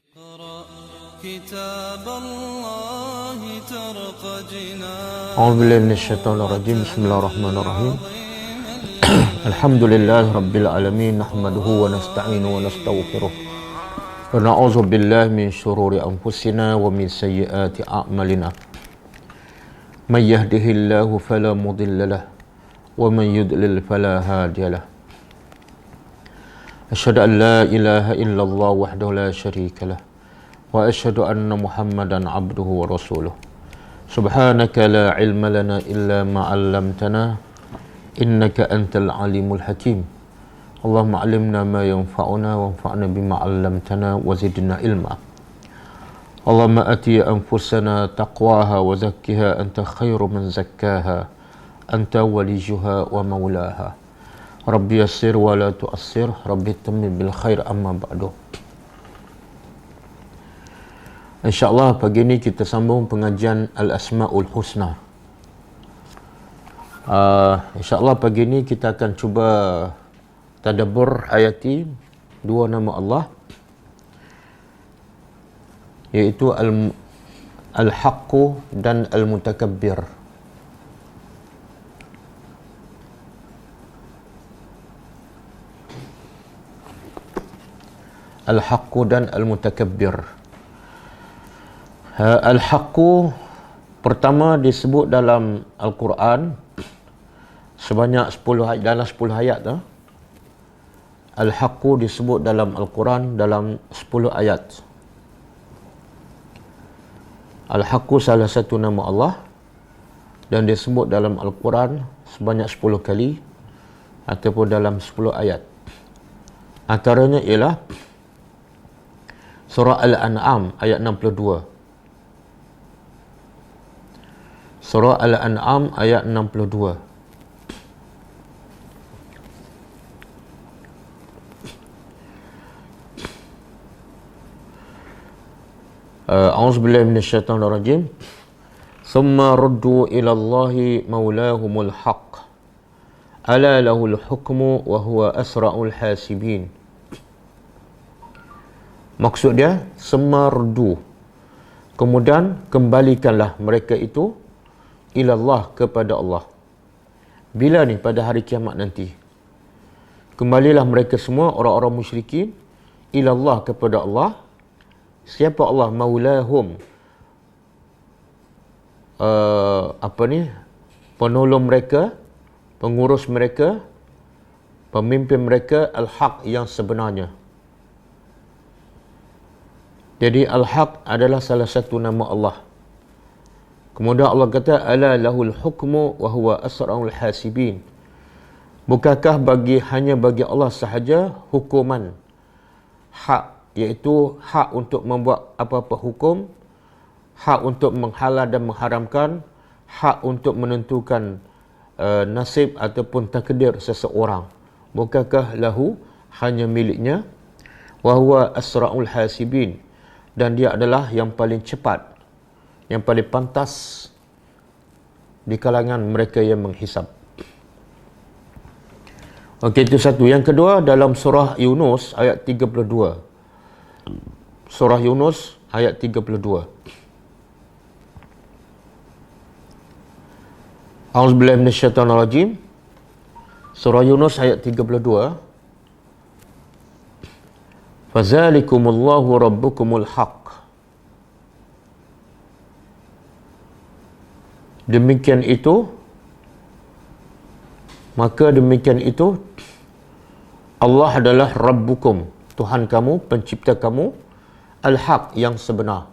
اقرأ كتاب الله ترق جنان أعوذ بالله من الشيطان الرجيم بسم الله الرحمن الرحيم الحمد لله رب العالمين نحمده ونستعينه ونستغفره ونعوذ بالله من شرور أنفسنا ومن سيئات أعمالنا من يهده الله فلا مضل له ومن يضلل فلا هادي له أشهد أن لا إله إلا الله وحده لا شريك له وأشهد أن محمدا عبده ورسوله سبحانك لا علم لنا إلا ما علمتنا إنك أنت العليم الحكيم اللهم علمنا ما ينفعنا وانفعنا بما علمتنا وزدنا علما اللهم أتي أنفسنا تقواها وزكها أنت خير من زكاها أنت وليها ومولاها ربي يسر ولا تؤسر ربي تمم بالخير أما بعد. InsyaAllah pagi ini kita sambung pengajian Al-Asma'ul Husna. InsyaAllah pagi ini kita akan cuba tadabbur hayati dua nama Allah, iaitu Al-Haqqu dan Al-Mutakabbir. Al-Haqqu dan Al-Mutakabbir. Al-Haqqu pertama disebut dalam Al-Quran sebanyak 10 ayat, dalam 10 ayat tu. Al-Haqqu disebut dalam Al-Quran dalam 10 ayat. Al-Haqqu salah satu nama Allah dan disebut dalam Al-Quran sebanyak 10 kali ataupun dalam 10 ayat. Antaranya ialah Surah Al-An'am ayat 62. Surah Al-An'am ayat 62. A'udzubillahi minasyaitonir rajim. Thumma ruddu ila Allahi maulahumul haqq. Ala lahul hukmu wa huwa asra'ul hasibin. Maksud dia, thumma ruddu, kemudian kembalikanlah mereka itu ilallah, kepada Allah. Bila ni? Pada hari kiamat nanti. Kembalilah mereka semua orang-orang musyrikin ilallah, kepada Allah. Siapa Allah? Maulahum, penolong mereka, pengurus mereka, pemimpin mereka, al-haq, yang sebenarnya. Jadi al-haq adalah salah satu nama Allah. Kemudian Allah kata, ala lahul hukmu wa huwa asra'ul hasibin. Bukankah hanya bagi Allah sahaja hukuman, hak, iaitu hak untuk membuat apa-apa hukum, hak untuk menghalal dan mengharamkan, hak untuk menentukan nasib ataupun takdir seseorang. Bukankah lahu, hanya miliknya, wa huwa asra'ul hasibin, dan dia adalah yang paling cepat, yang paling pantas di kalangan mereka yang menghisap. Okey, itu satu. Yang kedua, dalam surah Yunus ayat 32. Surah Yunus ayat 32. A'udzubillahi minasyaitonirrajim. Surah Yunus ayat 32. Fazalikumullahu rabbukumul haqq. Demikian itu, maka demikian itu, Allah adalah Rabbukum, Tuhan kamu, pencipta kamu, Al-Haq, yang sebenar.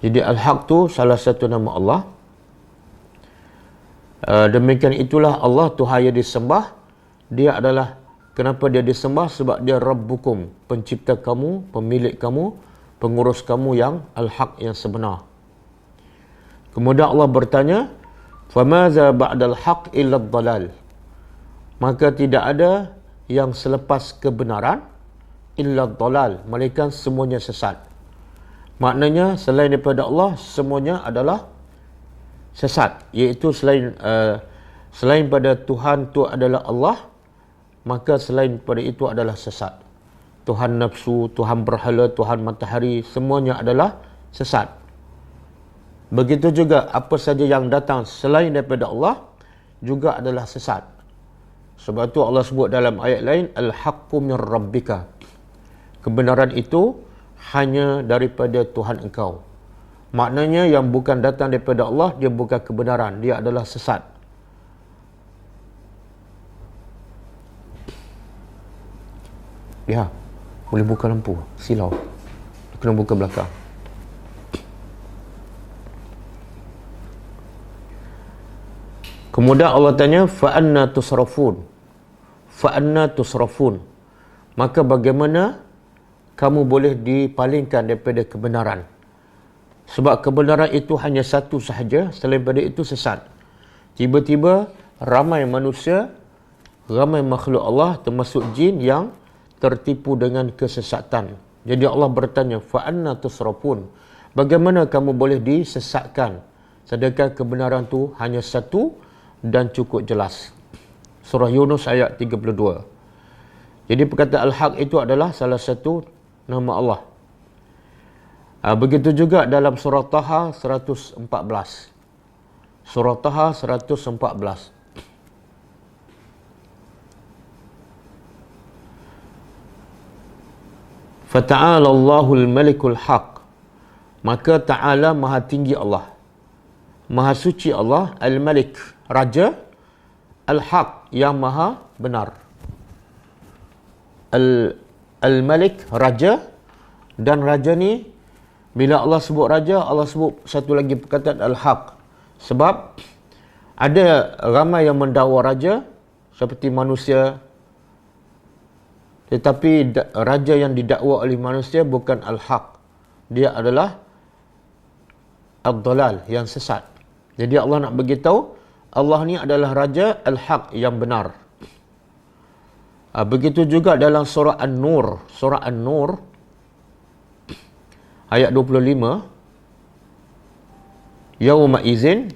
Jadi Al-Haq tu salah satu nama Allah. Demikian itulah Allah, Tuhan yang disembah. Dia adalah, kenapa dia disembah? Sebab dia Rabbukum, pencipta kamu, pemilik kamu, pengurus kamu yang Al-Haq, yang sebenar. Kemudian Allah bertanya, فَمَاذَا بَعْدَ الْحَقِّ إِلَّا الضَّلَالِ. Maka tidak ada yang selepas kebenaran, illa dhalal, melainkan semuanya sesat. Maknanya selain daripada Allah, semuanya adalah sesat. Iaitu selain pada Tuhan tu adalah Allah, maka selain pada itu adalah sesat. Tuhan nafsu, Tuhan berhala, Tuhan matahari, semuanya adalah sesat. Begitu juga apa saja yang datang selain daripada Allah juga adalah sesat. Sebab tu Allah sebut dalam ayat lain, Al-haqqu min rabbika. Kebenaran itu hanya daripada Tuhan engkau. Maknanya yang bukan datang daripada Allah, dia bukan kebenaran, dia adalah sesat. Ya, boleh buka lampu. Silau. Kena buka belakang. Kemudian Allah tanya, fa'anna tusrafun. Fa'anna tusrafun. Maka bagaimana kamu boleh dipalingkan daripada kebenaran? Sebab kebenaran itu hanya satu sahaja, selain daripada itu sesat. Tiba-tiba ramai manusia, ramai makhluk Allah termasuk jin yang tertipu dengan kesesatan. Jadi Allah bertanya, fa'anna tusrafun. Bagaimana kamu boleh disesatkan? Sedangkan kebenaran itu hanya satu dan cukup jelas. Surah Yunus ayat 32. Jadi perkataan Al-Haq itu adalah salah satu nama Allah. Begitu juga dalam surah Taha 114. Surah Taha 114. Fata'ala Allahul Malikul Haq. Maka Ta'ala maha tinggi Allah, maha suci Allah, Al-Malik, Raja, Al-Haq, yang maha benar. Al-Malik, Raja, dan Raja ni, bila Allah sebut Raja, Allah sebut satu lagi perkataan Al-Haq. Sebab ada ramai yang mendakwa Raja seperti manusia, tetapi Raja yang didakwa oleh manusia bukan Al-Haq. Dia adalah Ad-Dalal, yang sesat. Jadi Allah nak beritahu, Allah ni adalah Raja Al-Haq, yang benar. Begitu juga dalam surah An-Nur. Surah An-Nur ayat 25. Yauma izin,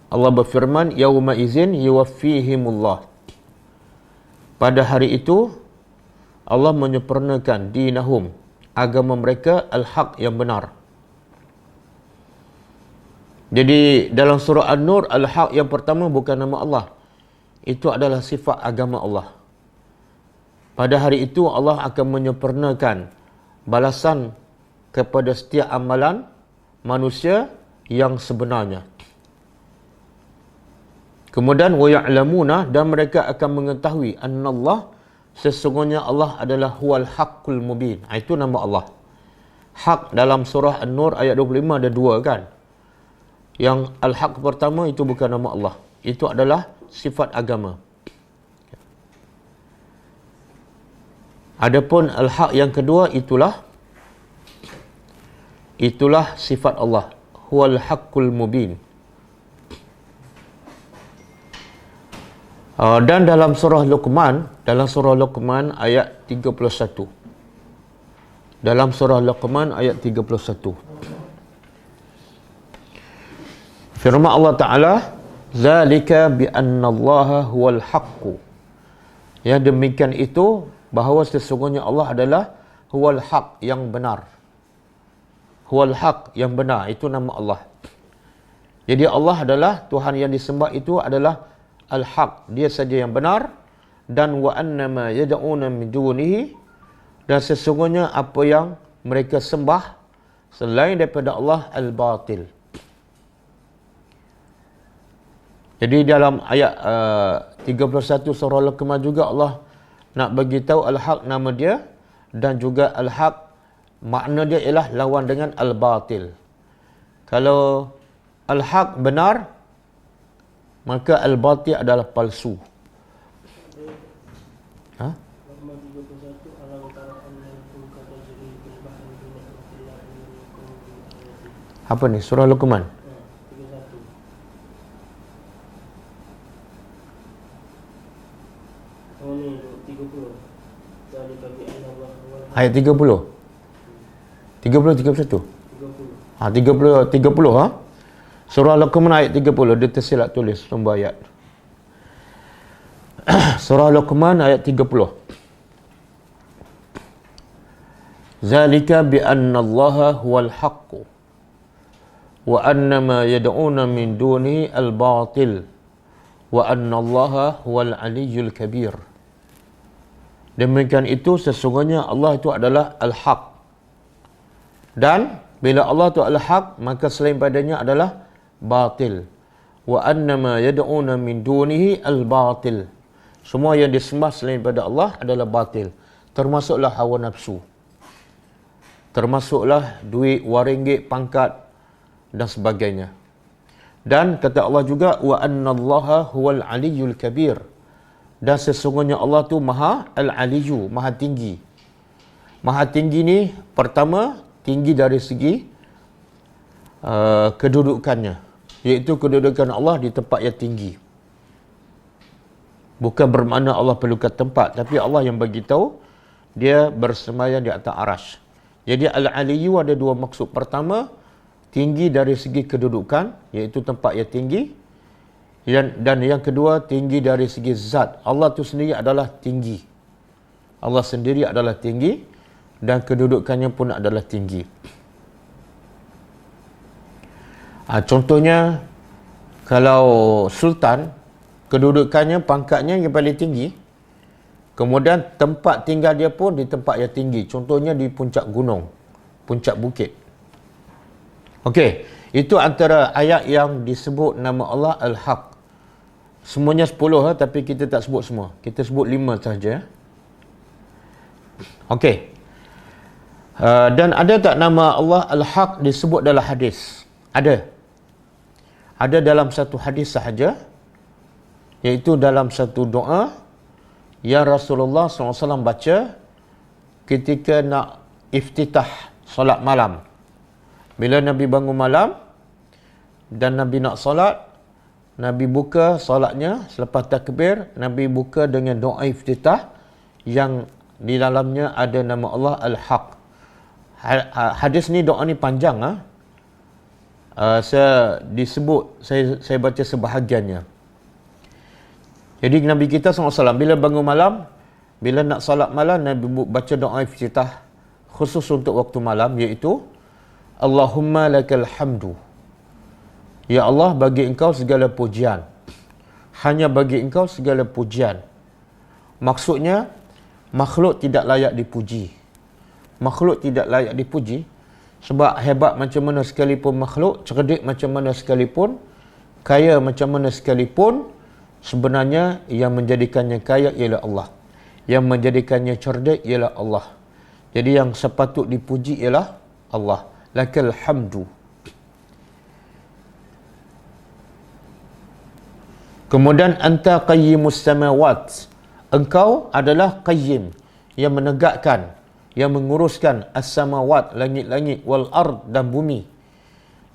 Allah berfirman, Yauma izin yuwaffihimullah. Pada hari itu Allah menyempurnakan dinahum, agama mereka, Al-Haq, yang benar. Jadi dalam surah An-Nur, Al-Haq yang pertama bukan nama Allah. Itu adalah sifat agama Allah. Pada hari itu Allah akan menyempurnakan balasan kepada setiap amalan manusia yang sebenarnya. Kemudian wa ya'lamuna, dan mereka akan mengetahui annallah, sesungguhnya Allah adalah huwal haqqul mubin. Itu nama Allah. Haq dalam surah An-Nur ayat 25 ada dua kan. Yang Al-Haq pertama itu bukan nama Allah. Itu adalah sifat agama. Adapun Al-Haq yang kedua itulah sifat Allah. Huwal haqqul mubin. Dan dalam surah Luqman ayat 31. Dalam surah Luqman ayat 31. Firman Allah Ta'ala, Zalika bi'annallaha huwal haqqu. Yang demikian itu, bahawa sesungguhnya Allah adalah huwal haq, yang benar. Huwal haq, yang benar. Itu nama Allah. Jadi Allah adalah Tuhan yang disembah, itu adalah Al-Haq, dia saja yang benar. Dan wa annama yad'una min dunihi, dan sesungguhnya apa yang mereka sembah selain daripada Allah, al-batil. Jadi dalam ayat 31 surah Luqman juga Allah nak bagi tahu Al-Haq nama dia, dan juga Al-Haq makna dia ialah lawan dengan al-batil. Kalau Al-Haq benar, maka al-batil adalah palsu. Apa ni? Surah Luqman. Ayat 30. 31. 30 ha? Surah Luqman ayat 30, dia tersilap tulis nombor ayat. Surah Luqman ayat 30. Zalika bi anna Allah huwal haqq wa anna ma yad'una min dunihi al-batil wa anna Allah huwal aliyyul kabir. Demikian itu sesungguhnya Allah itu adalah al-haq. Dan bila Allah itu al-haq, maka selain padanya adalah batil. Wa anna ma yad'una min dunihi al-batil. Semua yang disembah selain pada Allah adalah batil. Termasuklah hawa nafsu. Termasuklah duit, wang ringgit, pangkat dan sebagainya. Dan kata Allah juga, wa annallaha huwal aliyyul kabir. Dan sesungguhnya Allah tu maha al-aliyyu, maha tinggi. Maha tinggi ni pertama tinggi dari segi kedudukannya, iaitu kedudukan Allah di tempat yang tinggi. Bukan bermakna Allah perlukan tempat, tapi Allah yang bagi tahu dia bersemayam di atas arasy. Jadi al-aliyyu ada dua maksud. Pertama, tinggi dari segi kedudukan, iaitu tempat yang tinggi. Dan yang kedua, tinggi dari segi zat. Allah itu sendiri adalah tinggi. Allah sendiri adalah tinggi dan kedudukannya pun adalah tinggi. Contohnya, kalau sultan, kedudukannya, pangkatnya yang paling tinggi, kemudian tempat tinggal dia pun di tempat yang tinggi. Contohnya di puncak gunung, puncak bukit. Okey, itu antara ayat yang disebut nama Allah Al-Haq. Semuanya 10 tapi kita tak sebut semua. Kita sebut 5 sahaja. Okey. Dan ada tak nama Allah Al-Haq disebut dalam hadis? Ada. Ada dalam satu hadis sahaja, iaitu dalam satu doa yang Rasulullah SAW baca ketika nak iftitah solat malam. Bila Nabi bangun malam dan Nabi nak solat, Nabi buka solatnya selepas takbir, Nabi buka dengan doa iftitah yang di dalamnya ada nama Allah Al-Haq. Hadis ni, doa ni panjang. Saya baca sebahagiannya. Jadi Nabi kita SAW bila bangun malam, bila nak solat malam, Nabi baca doa iftitah khusus untuk waktu malam, iaitu Allahumma lakal hamdu. Ya Allah, bagi engkau segala pujian. Hanya bagi engkau segala pujian. Maksudnya, makhluk tidak layak dipuji. Makhluk tidak layak dipuji sebab hebat macam mana sekalipun makhluk, cerdik macam mana sekalipun, kaya macam mana sekalipun, sebenarnya yang menjadikannya kaya ialah Allah. Yang menjadikannya cerdik ialah Allah. Jadi yang sepatut dipuji ialah Allah. Lakal hamdu. Kemudian anta qayyimus samawat. Engkau adalah qayyim, yang menegakkan, yang menguruskan as-samawat, langit-langit, wal ard, dan bumi.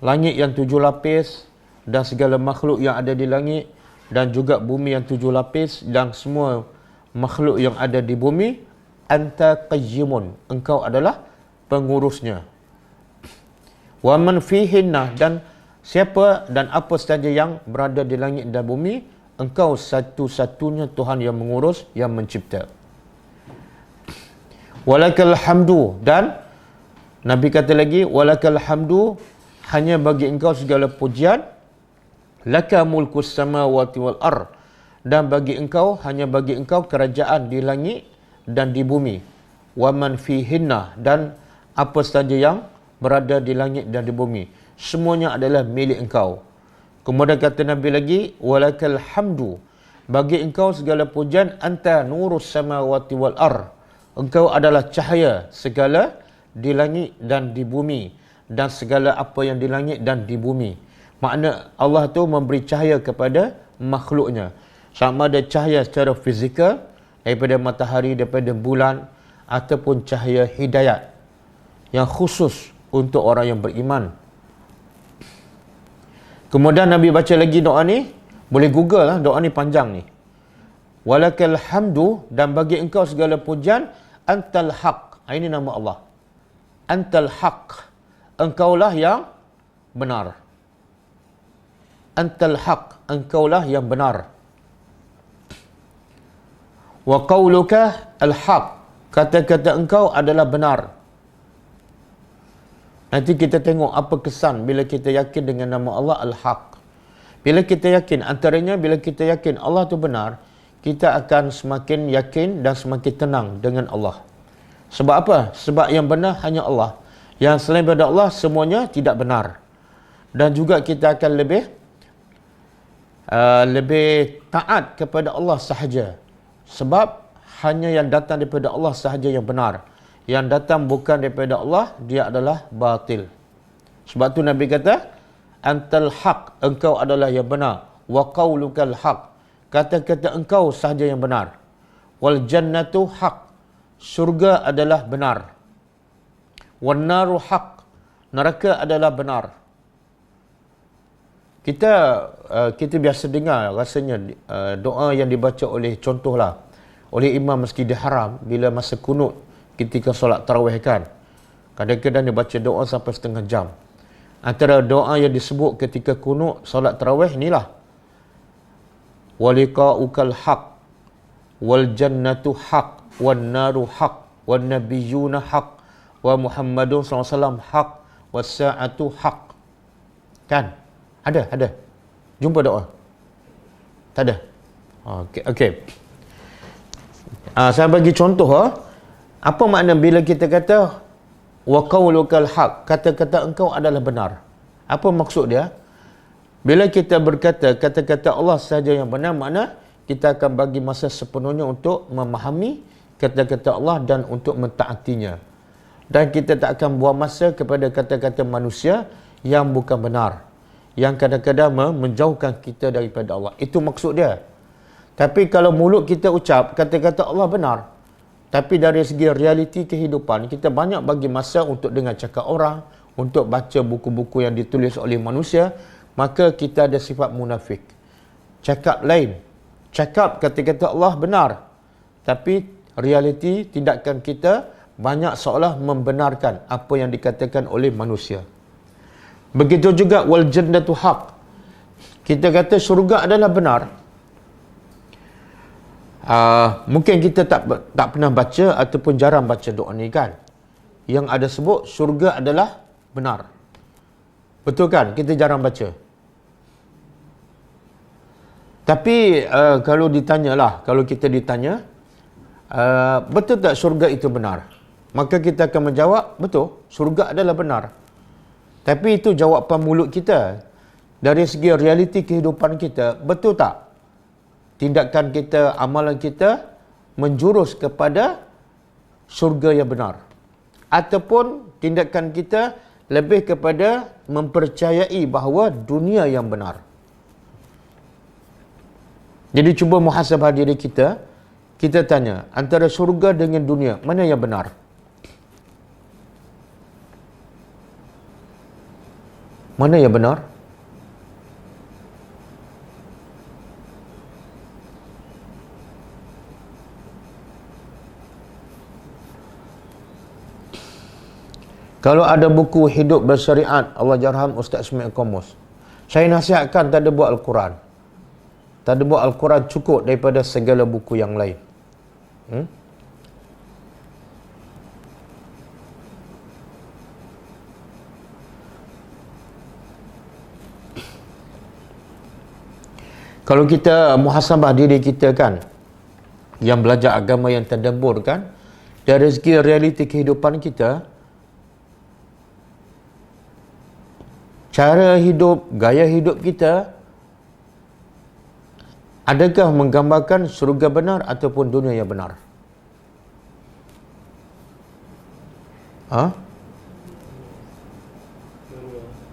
Langit yang 7 lapis dan segala makhluk yang ada di langit, dan juga bumi yang 7 lapis dan semua makhluk yang ada di bumi. Anta qayyimun. Engkau adalah pengurusnya. Wa man fihinna, dan siapa dan apa sahaja yang berada di langit dan bumi, engkau satu-satunya Tuhan yang mengurus, yang mencipta. Walakal hamdu, dan Nabi kata lagi, walakal hamdu, hanya bagi engkau segala pujian. Laka mulkus samawati wal ar, dan bagi engkau, hanya bagi engkau kerajaan di langit dan di bumi. Wa man fihinna, dan apa sahaja yang berada di langit dan di bumi, semuanya adalah milik engkau. Kemudian kata Nabi lagi, walakal hamdu, bagi engkau segala pujian. Anta nurus samawati wal ar, engkau adalah cahaya segala di langit dan di bumi, dan segala apa yang di langit dan di bumi. Makna Allah tu memberi cahaya kepada makhluknya, sama ada cahaya secara fizikal daripada matahari, daripada bulan, ataupun cahaya hidayat yang khusus untuk orang yang beriman. Kemudian Nabi baca lagi doa ni, boleh google lah, doa ni panjang ni. Walakal hamdu, dan bagi engkau segala pujian. Antal haq, ini nama Allah. Antal haq, engkaulah yang benar. Antal haq, engkaulah yang benar. Wa qawluka al haq, kata-kata engkau adalah benar. Nanti kita tengok apa kesan bila kita yakin dengan nama Allah Al-Haq. Bila kita yakin, antaranya bila kita yakin Allah tu benar, kita akan semakin yakin dan semakin tenang dengan Allah. Sebab apa? Sebab yang benar hanya Allah. Yang selain daripada Allah, semuanya tidak benar. Dan juga kita akan lebih taat kepada Allah sahaja. Sebab hanya yang datang daripada Allah sahaja yang benar. Yang datang bukan daripada Allah, dia adalah batil. Sebab tu Nabi kata, antal haq, engkau adalah yang benar. Wa qaulukal haq, kata-kata engkau sahaja yang benar. Wal jannatu haq, syurga adalah benar. Wan naru haq, neraka adalah benar. Kita biasa dengar rasanya doa yang dibaca oleh, contohlah, oleh Imam Masjidil Haram bila masa kunut ketika solat tarawih kan. Kadang-kadang dia baca doa sampai setengah jam. Antara doa yang disebut ketika kunut solat tarawih inilah. Waliqa'ukal haq, wal jannatu haq, wan naru haq, wan nabiyyuna haq, wa Muhammadun SAW haq, was sa'atu haq. Kan? Ada. Jumpa doa? Tak ada? Okey. Saya bagi contoh. Apa makna bila kita kata wa qaulukal haq, kata-kata engkau adalah benar? Apa maksud dia? Bila kita berkata kata-kata Allah sahaja yang benar, makna kita akan bagi masa sepenuhnya untuk memahami kata-kata Allah dan untuk mentaatinya. Dan kita tak akan buang masa kepada kata-kata manusia yang bukan benar, yang kadang-kadang menjauhkan kita daripada Allah. Itu maksud dia. Tapi kalau mulut kita ucap kata-kata Allah benar, tapi dari segi realiti kehidupan, kita banyak bagi masa untuk dengar cakap orang, untuk baca buku-buku yang ditulis oleh manusia, maka kita ada sifat munafik. Cakap lain. Cakap kata-kata Allah benar, tapi realiti tindakan kita banyak seolah membenarkan apa yang dikatakan oleh manusia. Begitu juga wal jannatu haq. Kita kata syurga adalah benar. Mungkin kita tak pernah baca ataupun jarang baca doa ni kan. Yang ada sebut syurga adalah benar. Betul kan? Kita jarang baca. Tapi kalau kita ditanya, betul tak syurga itu benar? Maka kita akan menjawab, betul, syurga adalah benar. Tapi itu jawapan mulut kita. Dari segi realiti kehidupan kita, betul tak tindakan kita, amalan kita menjurus kepada syurga yang benar? Ataupun tindakan kita lebih kepada mempercayai bahawa dunia yang benar? Jadi cuba muhasabah diri kita. Kita tanya, antara syurga dengan dunia, mana yang benar? Mana yang benar? Kalau ada buku hidup bersyariat, Allah jarham Ustaz Ismail Komus, saya nasihatkan tak ada buat Al-Quran. Tak ada buat Al-Quran cukup daripada segala buku yang lain. Kalau kita muhasabah diri kita kan, yang belajar agama yang tadabbur kan, dari segi realiti kehidupan kita, cara hidup, gaya hidup kita, adakah menggambarkan syurga benar ataupun dunia yang benar?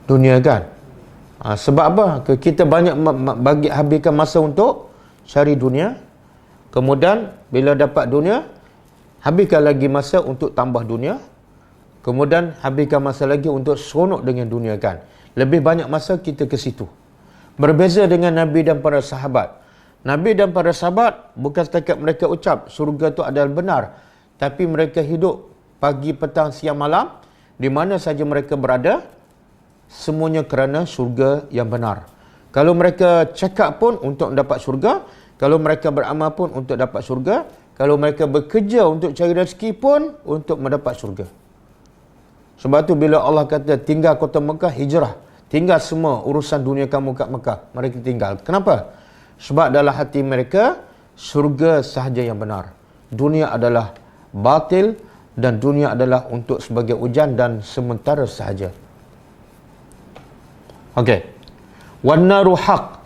Dunia kan? Sebab apa? Kita banyak habiskan masa untuk cari dunia. Kemudian bila dapat dunia, habiskan lagi masa untuk tambah dunia. Kemudian habiskan masa lagi untuk seronok dengan dunia kan. Lebih banyak masa kita ke situ. Berbeza dengan Nabi dan para sahabat. Nabi dan para sahabat bukan setakat mereka ucap surga itu adalah benar, tapi mereka hidup pagi, petang, siang, malam, di mana saja mereka berada, semuanya kerana syurga yang benar. Kalau mereka cakap pun untuk mendapat syurga, kalau mereka beramal pun untuk dapat syurga, kalau mereka bekerja untuk cari rezeki pun untuk mendapat syurga. Sebab tu bila Allah kata tinggal kota Mekah, hijrah. Tinggal semua urusan dunia kamu kat Mekah. Mereka tinggal. Kenapa? Sebab dalam hati mereka, syurga sahaja yang benar. Dunia adalah batil dan dunia adalah untuk sebagai ujian dan sementara sahaja. Okey. Wan-naru haq.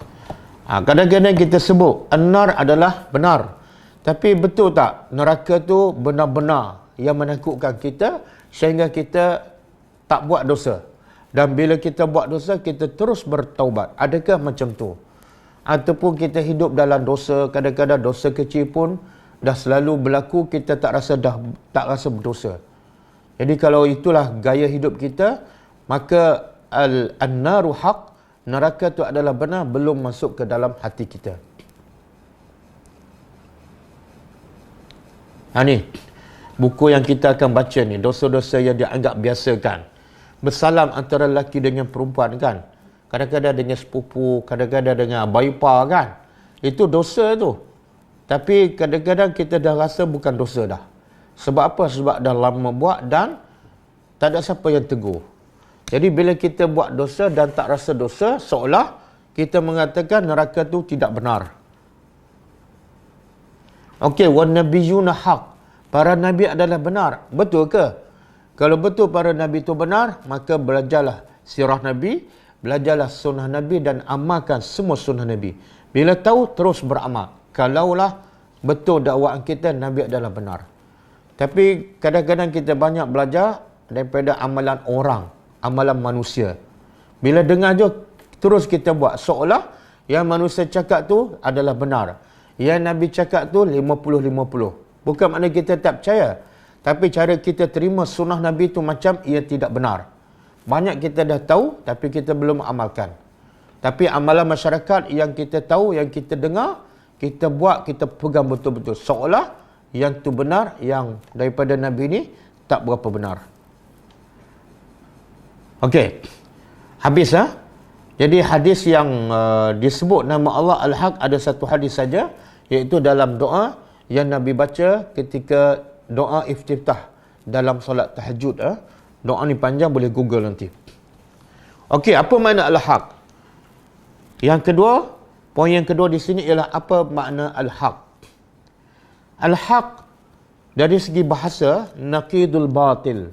Kadang-kadang kita sebut an-nar adalah benar. Tapi betul tak neraka tu benar-benar yang menakutkan kita sehingga kita tak buat dosa. Dan bila kita buat dosa, kita terus bertaubat. Adakah macam tu? Ataupun kita hidup dalam dosa, kadang-kadang dosa kecil pun dah selalu berlaku, kita tak rasa berdosa. Jadi kalau itulah gaya hidup kita, maka an-naru haq, neraka tu adalah benar, belum masuk ke dalam hati kita. Ni buku yang kita akan baca ni, dosa-dosa yang dianggap biasa kan. Bersalam antara lelaki dengan perempuan kan. Kadang-kadang dengan sepupu, kadang-kadang dengan abai ipar kan. Itu dosa tu. Tapi kadang-kadang kita dah rasa bukan dosa dah. Sebab apa? Sebab dah lama buat dan tak ada siapa yang tegur. Jadi bila kita buat dosa dan tak rasa dosa, seolah kita mengatakan neraka tu tidak benar. Okey, wan nabiyuna haq. Para nabi adalah benar. Betul ke? Kalau betul para nabi itu benar, maka belajarlah sirah nabi, belajarlah sunnah nabi dan amalkan semua sunnah nabi. Bila tahu, terus beramal. Kalaulah betul dakwaan kita, nabi adalah benar. Tapi kadang-kadang kita banyak belajar daripada amalan orang, amalan manusia. Bila dengar je, terus kita buat. Seolah yang manusia cakap tu adalah benar. Yang Nabi cakap tu 50-50. Bukan makna kita tak percaya. Tapi cara kita terima sunnah Nabi tu macam ia tidak benar. Banyak kita dah tahu, tapi kita belum amalkan. Tapi amalan masyarakat yang kita tahu, yang kita dengar, kita buat, kita pegang betul-betul. Seolah yang tu benar, yang daripada Nabi ni tak berapa benar. Okey. Habis Jadi hadis yang disebut nama Allah Al-Haq ada satu hadis saja, iaitu dalam doa yang Nabi baca ketika doa iftitah dalam solat tahajud. Doa ni panjang, boleh Google nanti. Okey, apa makna Al-Haq? Yang kedua, poin yang kedua di sini ialah apa makna Al-Haq. Al-Haq dari segi bahasa naqidul batil.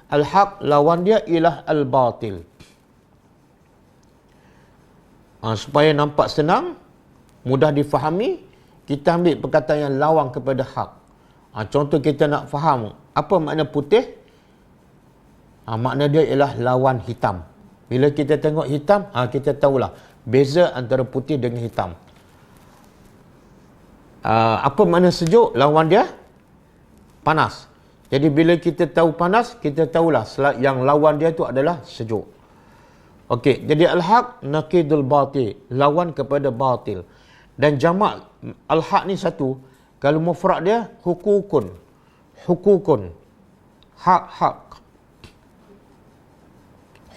Al-Haq lawan dia ialah al-batil. Supaya nampak senang, mudah difahami, kita ambil perkataan yang lawan kepada hak. Contoh kita nak faham apa makna putih, makna dia ialah lawan hitam. Bila kita tengok hitam, kita tahulah beza antara putih dengan hitam. Apa makna sejuk? Lawan dia panas. Jadi bila kita tahu panas, kita tahulah yang lawan dia tu adalah sejuk. Okey, jadi al-haq naqidul batil, lawan kepada batil. Dan jamak al-haq ni satu, kalau mufrad dia hukukun. Hukukun. Hak-hak.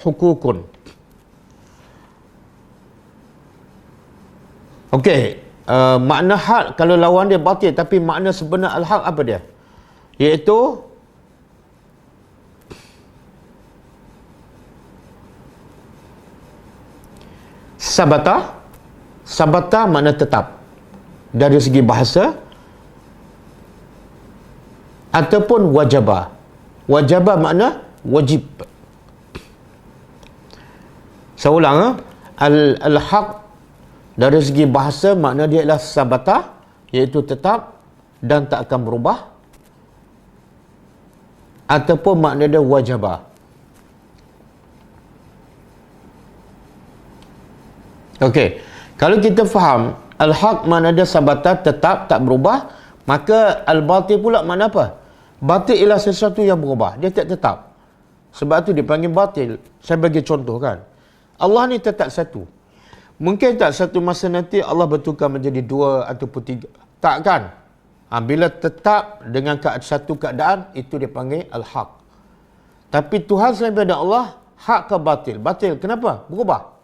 Hukukun. Okey, makna hak kalau lawan dia batil, tapi makna sebenar al-haq apa dia? Iaitu sabata. Sabata makna tetap dari segi bahasa, ataupun wajaba. Wajaba makna wajib. Saya ulang, al-haq dari segi bahasa makna dia adalah sabata, iaitu tetap dan tak akan berubah, ataupun makna dia wajaba. Okey, kalau kita faham al-haq makna dia sabata, tetap, tak berubah, maka al-batil pula makna apa? Batil ialah sesuatu yang berubah, dia tak tetap. Sebab tu dipanggil batil. Saya bagi contoh kan. Allah ni tetap satu. Mungkin tak satu masa nanti Allah bertukar menjadi dua ataupun tiga. Tak kan? Bila tetap dengan satu keadaan, itu dipanggil al-haq. Tapi Tuhan selain daripada Allah, hak ke batil? Batil. Kenapa? Berubah.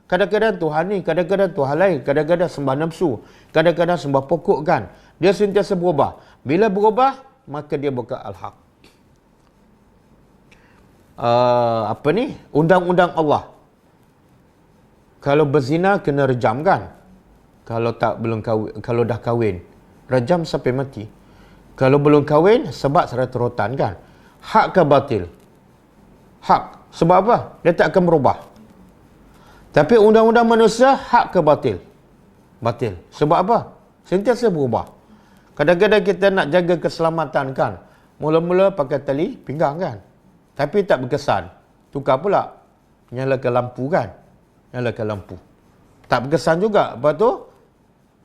Kadang-kadang Tuhan ni, kadang-kadang Tuhan lain, kadang-kadang sembah nafsu, kadang-kadang sembah pokok kan. Dia sentiasa berubah. Bila berubah, maka dia bukan al-haq. undang-undang Allah. Kalau berzina kena rejam kan? Kalau dah kahwin, rejam sampai mati. Kalau belum kahwin, sebab serata rotan kan? Hak ke batil? Hak. Sebab apa? Dia tak akan berubah. Tapi undang-undang manusia, hak ke batil? Batil. Sebab apa? Sentiasa berubah. Kadang-kadang kita nak jaga keselamatan kan? Mula-mula pakai tali pinggang kan? Tapi tak berkesan. Tukar pula. Nyalakan lampu kan? Nyalakan lampu. Tak berkesan juga. Lepas tu,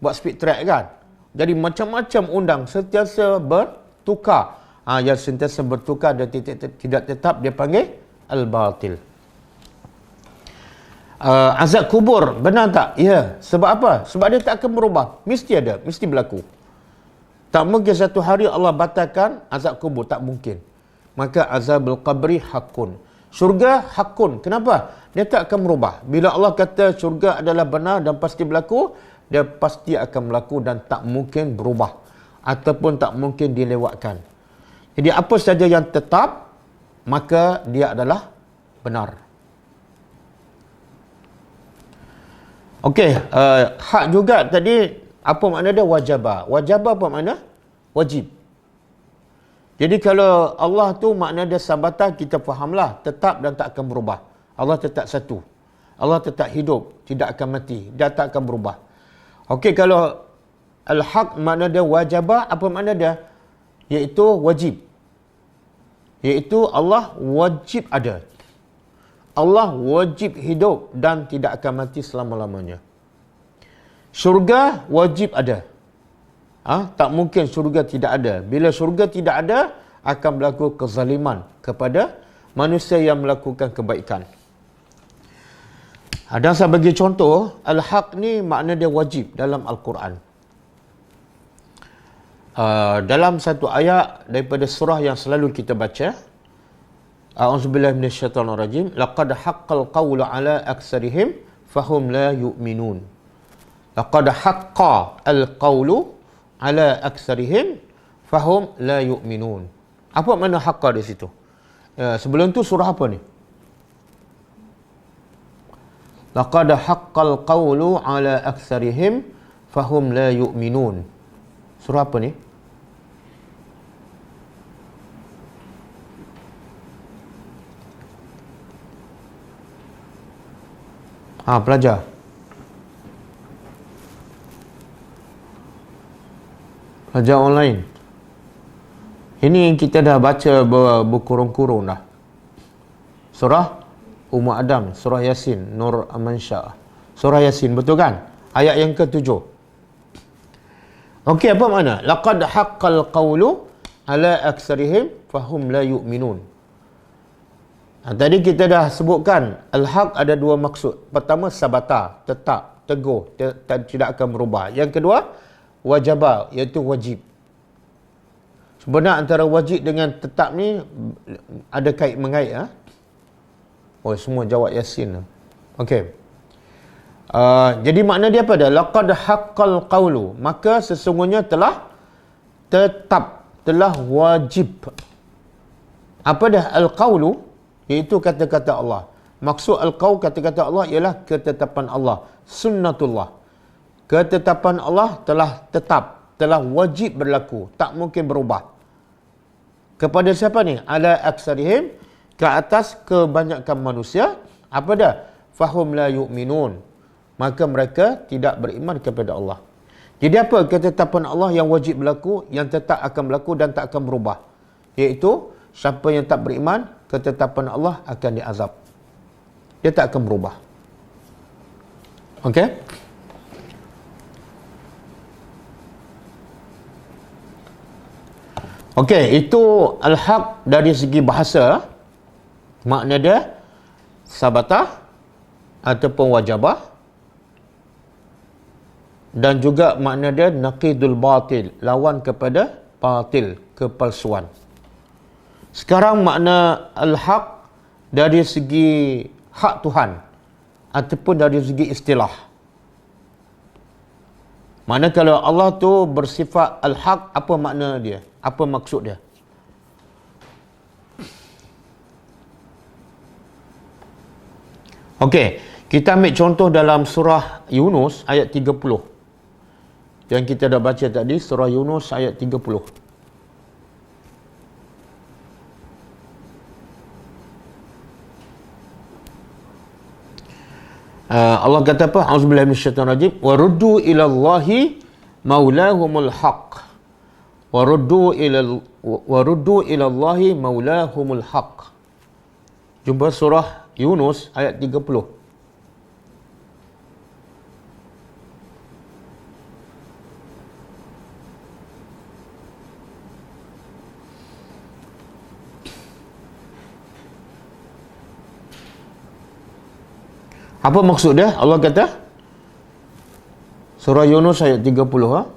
buat speed track kan? Jadi macam-macam undang sentiasa bertukar. Yang sentiasa bertukar dan tidak tetap dia panggil al-batil. Azab kubur, benar tak? Ya. Sebab apa? Sebab dia tak akan berubah. Mesti ada, mesti berlaku. Tak mungkin satu hari Allah batalkan azab kubur, tak mungkin. Maka azabul qabri hakun. Syurga hakun. Kenapa? Dia tak akan berubah. Bila Allah kata syurga adalah benar dan pasti berlaku, dia pasti akan berlaku dan tak mungkin berubah. Ataupun tak mungkin dilewatkan. Jadi apa saja yang tetap, maka dia adalah benar. Okey, hak juga tadi, apa makna dia? Wajibah. Wajibah apa makna? Wajib. Jadi kalau Allah tu makna dia sabata, kita fahamlah, tetap dan tak akan berubah. Allah tetap satu. Allah tetap hidup, tidak akan mati, dia tak akan berubah. Okey, kalau al-haq makna dia wajibah, apa makna dia? Iaitu wajib. Iaitu Allah wajib ada. Allah wajib hidup dan tidak akan mati selama-lamanya. Syurga wajib ada. Tak mungkin syurga tidak ada. Bila syurga tidak ada, akan berlaku kezaliman kepada manusia yang melakukan kebaikan. Dan saya bagi contoh, al-haq ni makna dia wajib dalam Al-Quran. Dalam satu ayat daripada surah yang selalu kita baca, A'udzubillahi minasyaitonirrajim. Laqad haqqal qawlu ala aksarihim fahum la yu'minun. Laqad haqqa al-qawlu ala aksarihim fahum la yu'minun. Apa makna haqqa di situ? Sebelum tu surah apa ni? Laqad haqqal qawlu ala aksarihim fahum la yu'minun. Surah apa ni? Pelajar. Pelajar online. Ini kita dah baca berkurung-kurung dah. Surah Ummu Adam, Surah Yasin, Nur Amansyah. Surah Yasin, betul kan? Ayat yang ke-7. Okey, apa makna? Laqad haqqal qawlu ala aksarihim fahum la yu'minun. Tadi kita dah sebutkan al-haq ada dua maksud. Pertama, sabata, tetap, teguh, tidak akan berubah. Yang kedua, wajibah, iaitu wajib. Sebenarnya antara wajib dengan tetap ni ada kait-mengait. Semua jawab Yasin. Okey. Jadi makna dia apa dia? Laqad haqqal qawlu. Maka sesungguhnya telah tetap, telah wajib. Apa dah al-qawlu? Iaitu kata-kata Allah. Maksud al-qawl, kata-kata Allah, ialah ketetapan Allah. Sunnatullah. Ketetapan Allah telah tetap, telah wajib berlaku. Tak mungkin berubah. Kepada siapa ni? Ala aksarihim, ke atas kebanyakan manusia. Apa dah? Fahum la yu'minun. Maka mereka tidak beriman kepada Allah. Jadi apa ketetapan Allah yang wajib berlaku, yang tetap akan berlaku dan tak akan berubah? Iaitu, siapa yang tak beriman, ketetapan Allah akan diazab. Dia tak akan berubah. Okey? Okey, itu al-haq dari segi bahasa. Makna dia sabatah ataupun wajabah. Dan juga makna dia naqidul batil, lawan kepada batil, kepalsuan. Sekarang makna al-haq dari segi hak Tuhan ataupun dari segi istilah. Mana kalau Allah tu bersifat al-haq, apa makna dia? Apa maksud dia? Okey, kita ambil contoh dalam surah Yunus ayat 30. Yang kita dah baca tadi, surah Yunus ayat 30. Allah kata apa? Auzubillahi minasyaitanir rajim. Wa ruddu ila Allahi maulahumul haq. Wa ruddu ila Allahi maulahumul haq. Jumpa surah Yunus ayat 30. Apa maksud dia? Allah kata surah Yunus ayat 30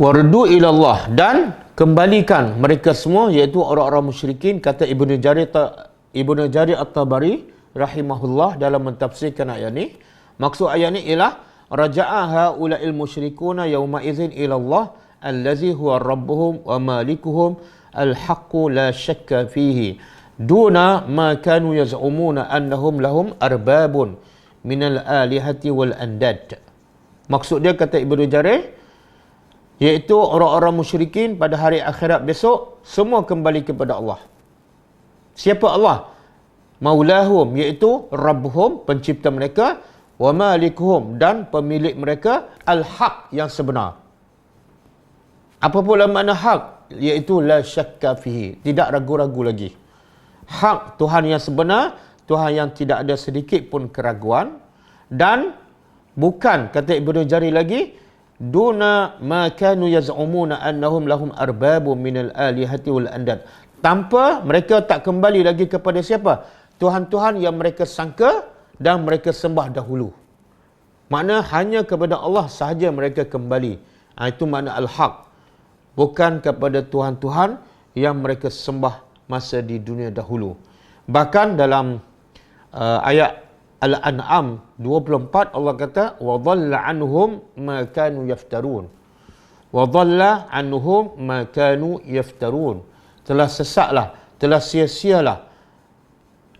Wardu ilallah, dan kembalikan mereka semua, iaitu orang-orang musyrikin, kata Ibnu Jarir At-Tabari rahimahullah dalam mentafsirkan ayat ini. Maksud ayat ini ialah raja'a haula'il musyrikuna yawma idzin ilallah allazi huwa rabbuhum wa malikuhum al-haqqu la syakka fihi duna ma kanu yaz'umuna annahum lahum arbabun minal alihati wal andad. Maksud dia, kata Ibnu Jarir, iaitu orang-orang musyrikin pada hari akhirat besok semua kembali kepada Allah. Siapa Allah? Maulahum, iaitu Rabbuhum, pencipta mereka, wa malikuhum, dan pemilik mereka, al-haq, yang sebenar. Apa pula makna hak? Iaitu la syakka fihi, tidak ragu-ragu lagi. Hak, Tuhan yang sebenar, Tuhan yang tidak ada sedikit pun keraguan, dan bukan, kata Ibnu Jarir lagi, duna ma kanu yaz'umuna annahum lahum arbabun minal alihati wal andad, tanpa mereka tak kembali lagi kepada siapa? Tuhan-Tuhan yang mereka sangka dan mereka sembah dahulu. Makna hanya kepada Allah sahaja mereka kembali. Itu makna al-haq. Bukan kepada Tuhan-Tuhan yang mereka sembah masa di dunia dahulu. Bahkan dalam ayat Al-An'am 24 Allah kata wa dhalla anhum ma kanu yaftarun. Wa dhalla anhum ma kanu yaftarun. Telah sesatlah, telah sia-sialah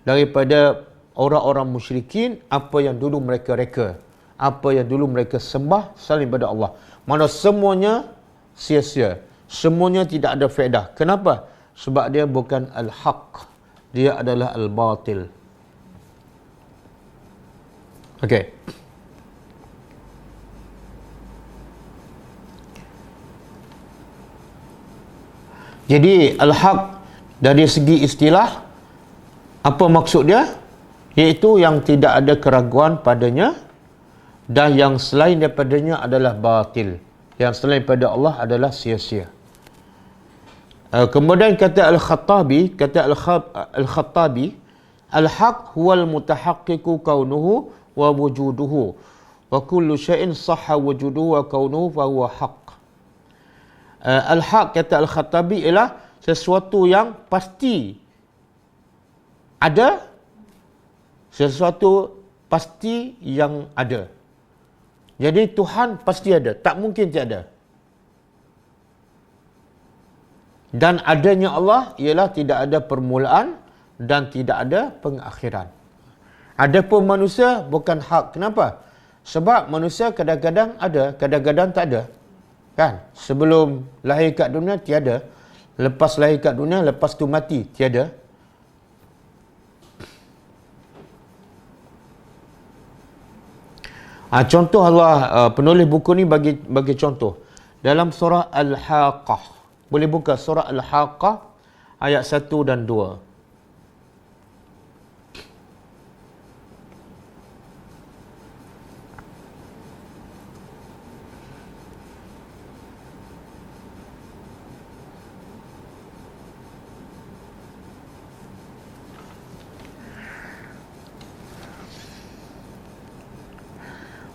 daripada orang-orang musyrikin apa yang dulu mereka reka, apa yang dulu mereka sembah selain daripada Allah. Mana semuanya sia-sia, semuanya tidak ada faedah. Kenapa? Sebab dia bukan al-haq, dia adalah al-batil. Okey. Jadi al-haq dari segi istilah, apa maksud dia? Iaitu yang tidak ada keraguan padanya, dan yang selain daripadanya adalah batil. Yang selain daripada Allah adalah sia-sia. Kemudian kata Al-Khattabi, al-haq huwal mutahaqqiqu kaunuhu wa wujuduhu wa kullu syai'in sahha wujuduhu wa kaunuhu fa huwa haqq. Al-haq, kata Al-Khattabi, ialah sesuatu yang pasti ada, sesuatu pasti yang ada. Jadi Tuhan pasti ada, tak mungkin tiada. Dan adanya Allah ialah tidak ada permulaan dan tidak ada pengakhiran. Adapun manusia bukan hak. Kenapa? Sebab manusia kadang-kadang ada, kadang-kadang tak ada. Kan? Sebelum lahir kat dunia tiada, lepas lahir kat dunia, lepas tu mati tiada. Contoh Allah, penulis buku ni bagi contoh dalam surah Al-Haqqah. Boleh buka surah Al-Haqqah ayat 1 dan 2.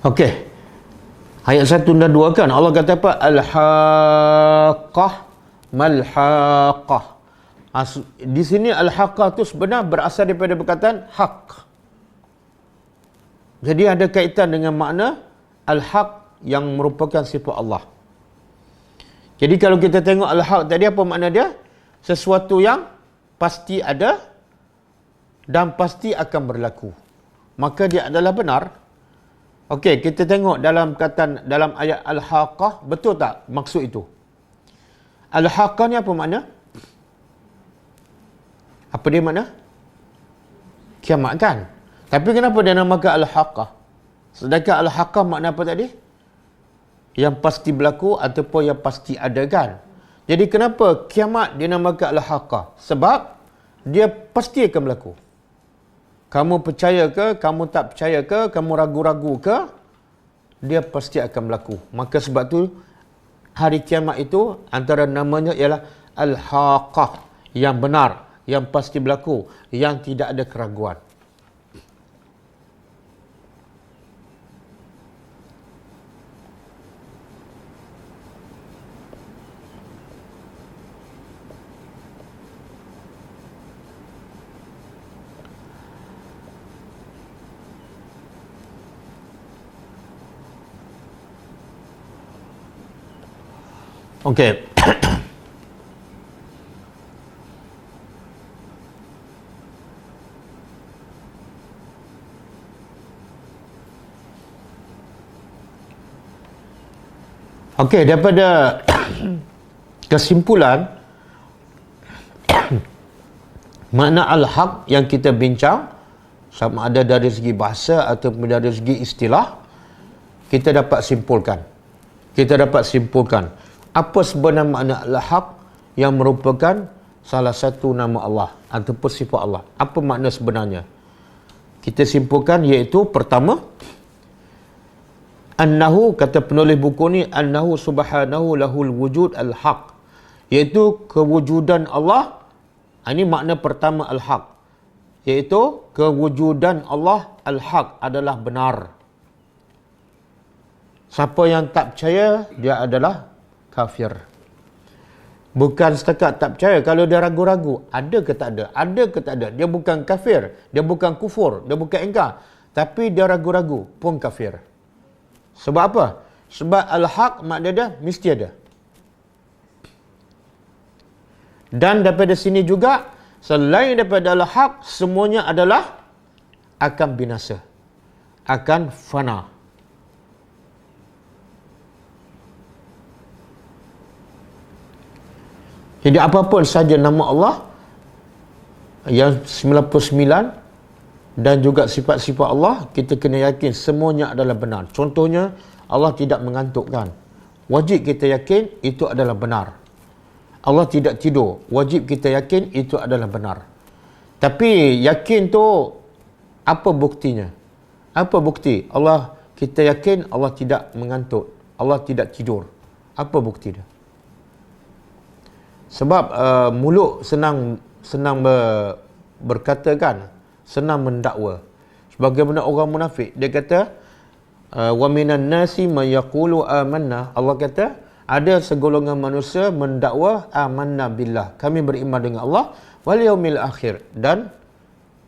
Okey. Ayat 1 dan 2 kan Allah kata apa? Al-Haqqah mal-Haqqah. Di sini Al-Haqqah tu sebenarnya berasal daripada perkataan haq. Jadi ada kaitan dengan makna Al-Haq yang merupakan sifat Allah. Jadi kalau kita tengok al-haq tadi, apa makna dia? Sesuatu yang pasti ada dan pasti akan berlaku. Maka dia adalah benar. Okey, kita tengok dalam ayat al-haqqah, betul tak maksud itu? Al-haqqah ni apa makna? Apa dia makna? Kiamat kan? Tapi kenapa dia namakan al-haqqah? Sedangkan al-haqqah makna apa tadi? Yang pasti berlaku ataupun yang pasti ada kan? Jadi kenapa kiamat dinamakan al-haqqah? Sebab dia pasti akan berlaku. Kamu percaya ke, kamu tak percaya ke, kamu ragu-ragu ke, dia pasti akan berlaku. Maka sebab tu hari kiamat itu antara namanya ialah al-haqqah, yang benar, yang pasti berlaku, yang tidak ada keraguan. Okey. Okey, daripada kesimpulan makna al-haq yang kita bincang, sama ada dari segi bahasa ataupun dari segi istilah, kita dapat simpulkan apa sebenarnya makna al-haq yang merupakan salah satu nama Allah ataupun sifat Allah. Apa makna sebenarnya? Kita simpulkan iaitu pertama, annahu, kata penulis buku ni, annahu subhanahu lahul wujud al-haq, iaitu kewujudan Allah. Ini makna pertama al-haq, iaitu kewujudan Allah al-haq adalah benar. Siapa yang tak percaya, dia adalah kafir. Bukan setakat tak percaya, kalau dia ragu-ragu, ada ke tak ada, dia bukan kafir, dia bukan kufur, dia bukan ingkar, tapi dia ragu-ragu, pun kafir. Sebab apa? Sebab al-haq makna dia mesti ada. Dan daripada sini juga, selain daripada al-haq, semuanya adalah akan binasa, akan fana. Jadi apapun saja nama Allah yang 99 dan juga sifat-sifat Allah, kita kena yakin semuanya adalah benar. Contohnya, Allah tidak mengantukkan. Wajib kita yakin itu adalah benar. Allah tidak tidur. Wajib kita yakin itu adalah benar. Tapi yakin tu apa buktinya? Apa bukti? Kita yakin Allah tidak mengantuk. Allah tidak tidur. Apa bukti dia? Sebab mulut senang berkata kan, senang mendakwa. Sebagaimana orang munafik, dia kata wa minan nasi may yaqulu amanna. Allah kata ada segolongan manusia mendakwa amanna billah, kami beriman dengan Allah, wal yaumil akhir, dan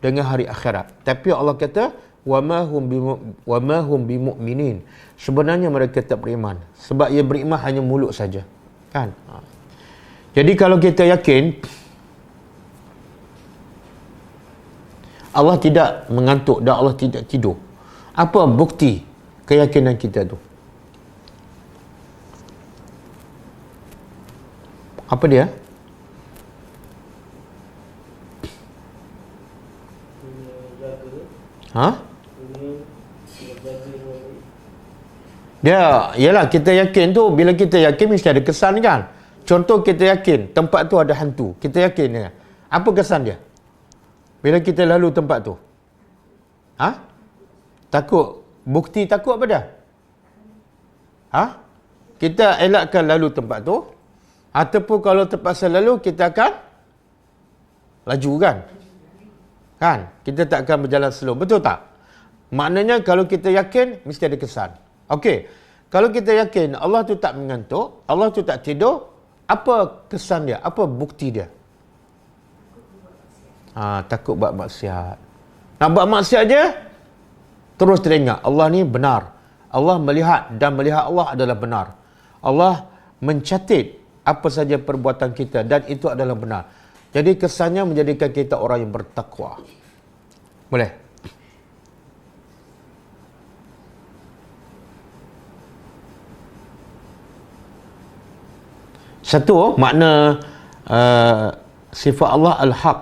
dengan hari akhirat. Tapi Allah kata wa ma hum bimu'minin, sebenarnya mereka tak beriman. Sebab ia beriman hanya mulut saja, kan? Jadi kalau kita yakin Allah tidak mengantuk dan Allah tidak tidur, apa bukti keyakinan kita tu? Apa dia? Dia, ialah kita yakin tu, bila kita yakin mesti ada kesan kan? Contoh, kita yakin tempat tu ada hantu. Kita yakin ya. Apa kesan dia? Bila kita lalu tempat tu? Takut. Bukti takut apa dah? Kita elakkan lalu tempat tu. Ataupun kalau terpaksa lalu, kita akan laju kan? Kan? Kita tak akan berjalan slow. Betul tak? Maknanya kalau kita yakin, mesti ada kesan. Okey. Kalau kita yakin Allah tu tak mengantuk, Allah tu tak tidur, apa kesan dia? Apa bukti dia? Takut buat maksiat. Nak buat maksiat je, terus teringat Allah ni benar. Allah melihat, dan melihat Allah adalah benar. Allah mencatat apa saja perbuatan kita dan itu adalah benar. Jadi kesannya menjadikan kita orang yang bertakwa. Boleh? Satu, makna sifat Allah Al-Haq,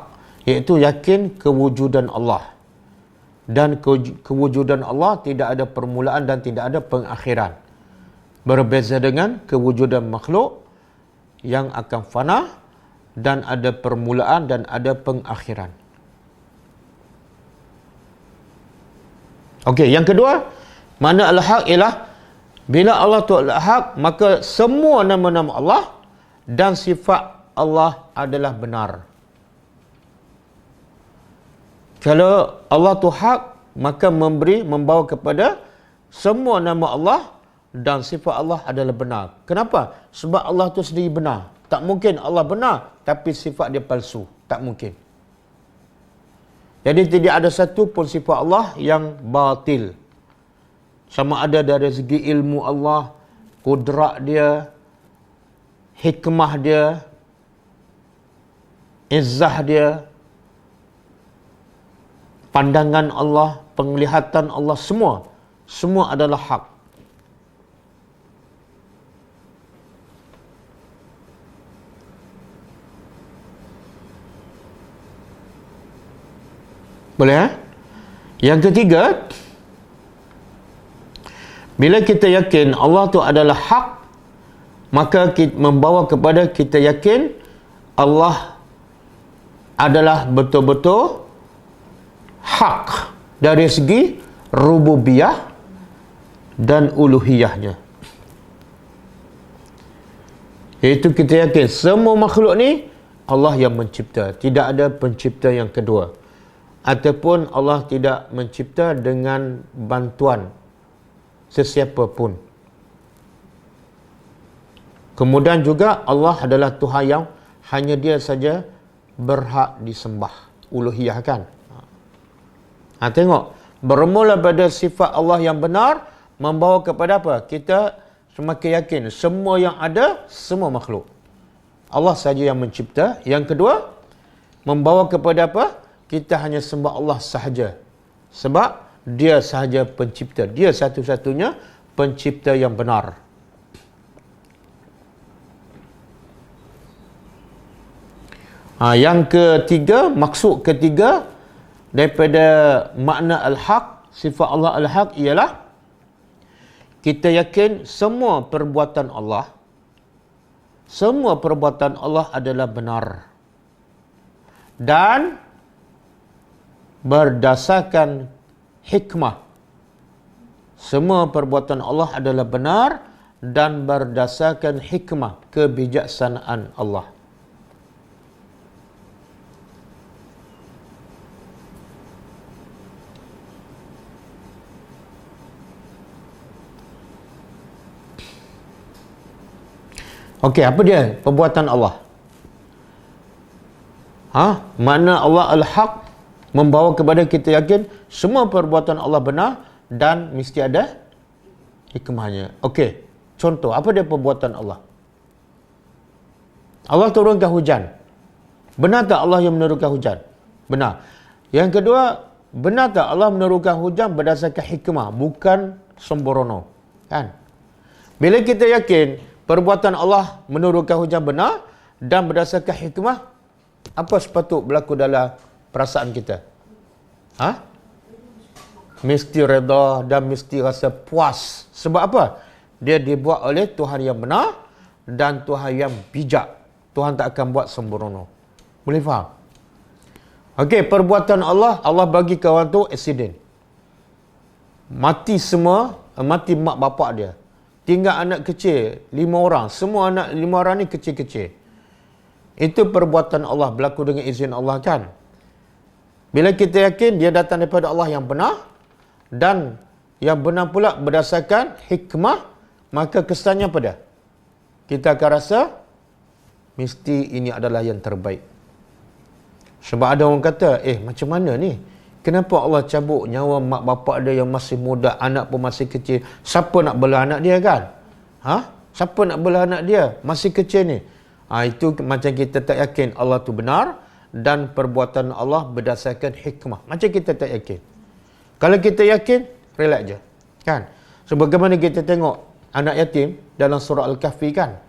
iaitu yakin kewujudan Allah. Dan kewujudan Allah tidak ada permulaan dan tidak ada pengakhiran. Berbeza dengan kewujudan makhluk yang akan fana dan ada permulaan dan ada pengakhiran. Okey, yang kedua, makna Al-Haq ialah bila Allah tu Al-Haq, maka semua nama-nama Allah dan sifat Allah adalah benar. Kalau Allah tu hak, maka membawa kepada semua nama Allah dan sifat Allah adalah benar. Kenapa? Sebab Allah tu sendiri benar. Tak mungkin Allah benar tapi sifat dia palsu. Tak mungkin. Jadi tidak ada satu pun sifat Allah yang batil. Sama ada dari segi ilmu Allah, kudrat dia, hikmah dia, izzah dia, pandangan Allah, penglihatan Allah, semua adalah hak. Boleh? Yang ketiga, bila kita yakin Allah tu adalah hak, maka kita membawa kepada kita yakin Allah adalah betul-betul hak dari segi rububiyah dan uluhiyahnya. Iaitu kita yakin semua makhluk ni Allah yang mencipta, tidak ada pencipta yang kedua. Ataupun Allah tidak mencipta dengan bantuan sesiapa pun. Kemudian juga Allah adalah Tuhan yang hanya Dia saja berhak disembah. Uluhiyah kan? Tengok. Bermula pada sifat Allah yang benar, membawa kepada apa? Kita semakin yakin semua yang ada, semua makhluk Allah saja yang mencipta. Yang kedua, membawa kepada apa? Kita hanya sembah Allah sahaja. Sebab Dia sahaja pencipta. Dia satu-satunya pencipta yang benar. Yang ketiga, maksud ketiga daripada makna Al-Haq, sifat Allah Al-Haq ialah kita yakin semua perbuatan Allah adalah benar. Dan berdasarkan hikmah. Semua perbuatan Allah adalah benar dan berdasarkan hikmah, kebijaksanaan Allah. Okey, apa dia perbuatan Allah? Makna Allah Al-Haq membawa kepada kita yakin semua perbuatan Allah benar dan mesti ada hikmahnya. Okey, contoh, apa dia perbuatan Allah? Allah turunkan hujan. Benar tak Allah yang menurunkan hujan? Benar. Yang kedua, benar tak Allah menurunkan hujan berdasarkan hikmah, bukan sembrono? Kan? Bila kita yakin perbuatan Allah menurunkan hujan benar dan berdasarkan hikmah, apa sepatut berlaku dalam perasaan kita? Mesti redha dan mesti rasa puas. Sebab apa? Dia dibuat oleh Tuhan yang benar dan Tuhan yang bijak. Tuhan tak akan buat sembrono. Boleh faham? Okey, perbuatan Allah bagi kawan tu aksiden. Mati semua, mati mak bapak dia. Tinggal anak kecil, 5 orang. Semua anak 5 orang ni kecil-kecil. Itu perbuatan Allah, berlaku dengan izin Allah kan? Bila kita yakin dia datang daripada Allah yang benar dan yang benar pula berdasarkan hikmah, maka kesannya apa dia? Kita akan rasa mesti ini adalah yang terbaik. Sebab ada orang kata, macam mana ni? Kenapa Allah cabut nyawa mak bapak dia yang masih muda, anak pun masih kecil? Siapa nak belah anak dia kan? Siapa nak belah anak dia? Masih kecil ni. Itu macam kita tak yakin Allah tu benar dan perbuatan Allah berdasarkan hikmah. Macam kita tak yakin. Kalau kita yakin, relax je. Kan? Sebagaimana kita tengok anak yatim dalam surah Al-Kahfi kan.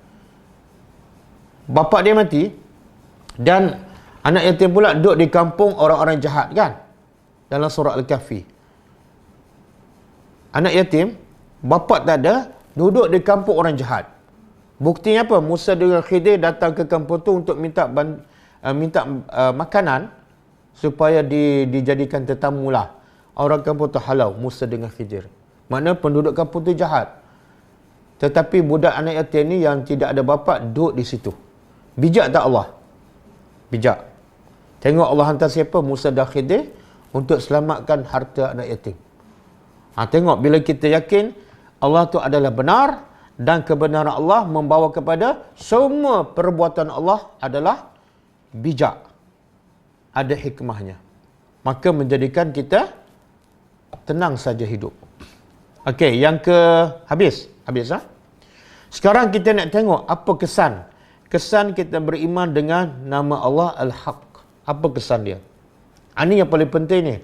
Bapa dia mati dan anak yatim pula duduk di kampung orang-orang jahat kan. Dalam surah Al-Kahfi. Anak yatim, bapa tak ada, duduk di kampung orang jahat. Buktinya apa? Musa dengan Khidir datang ke kampung tu untuk minta makanan supaya dijadikan tetamu lah. Orang kampung tu halau Musa dengan Khidir. Makna penduduk kampung tu jahat. Tetapi budak anak yatim ni yang tidak ada bapa duduk di situ. Bijak tak Allah? Bijak. Tengok Allah hantar siapa? Musa dan Khidir untuk selamatkan harta anak yatim. Tengok bila kita yakin Allah tu adalah benar dan kebenaran Allah membawa kepada semua perbuatan Allah adalah bijak. Ada hikmahnya. Maka menjadikan kita tenang saja hidup. Okey, yang habis lah. Sekarang kita nak tengok apa kesan. Kesan kita beriman dengan nama Allah Al-Haq. Apa kesan dia? Ini yang paling penting ni.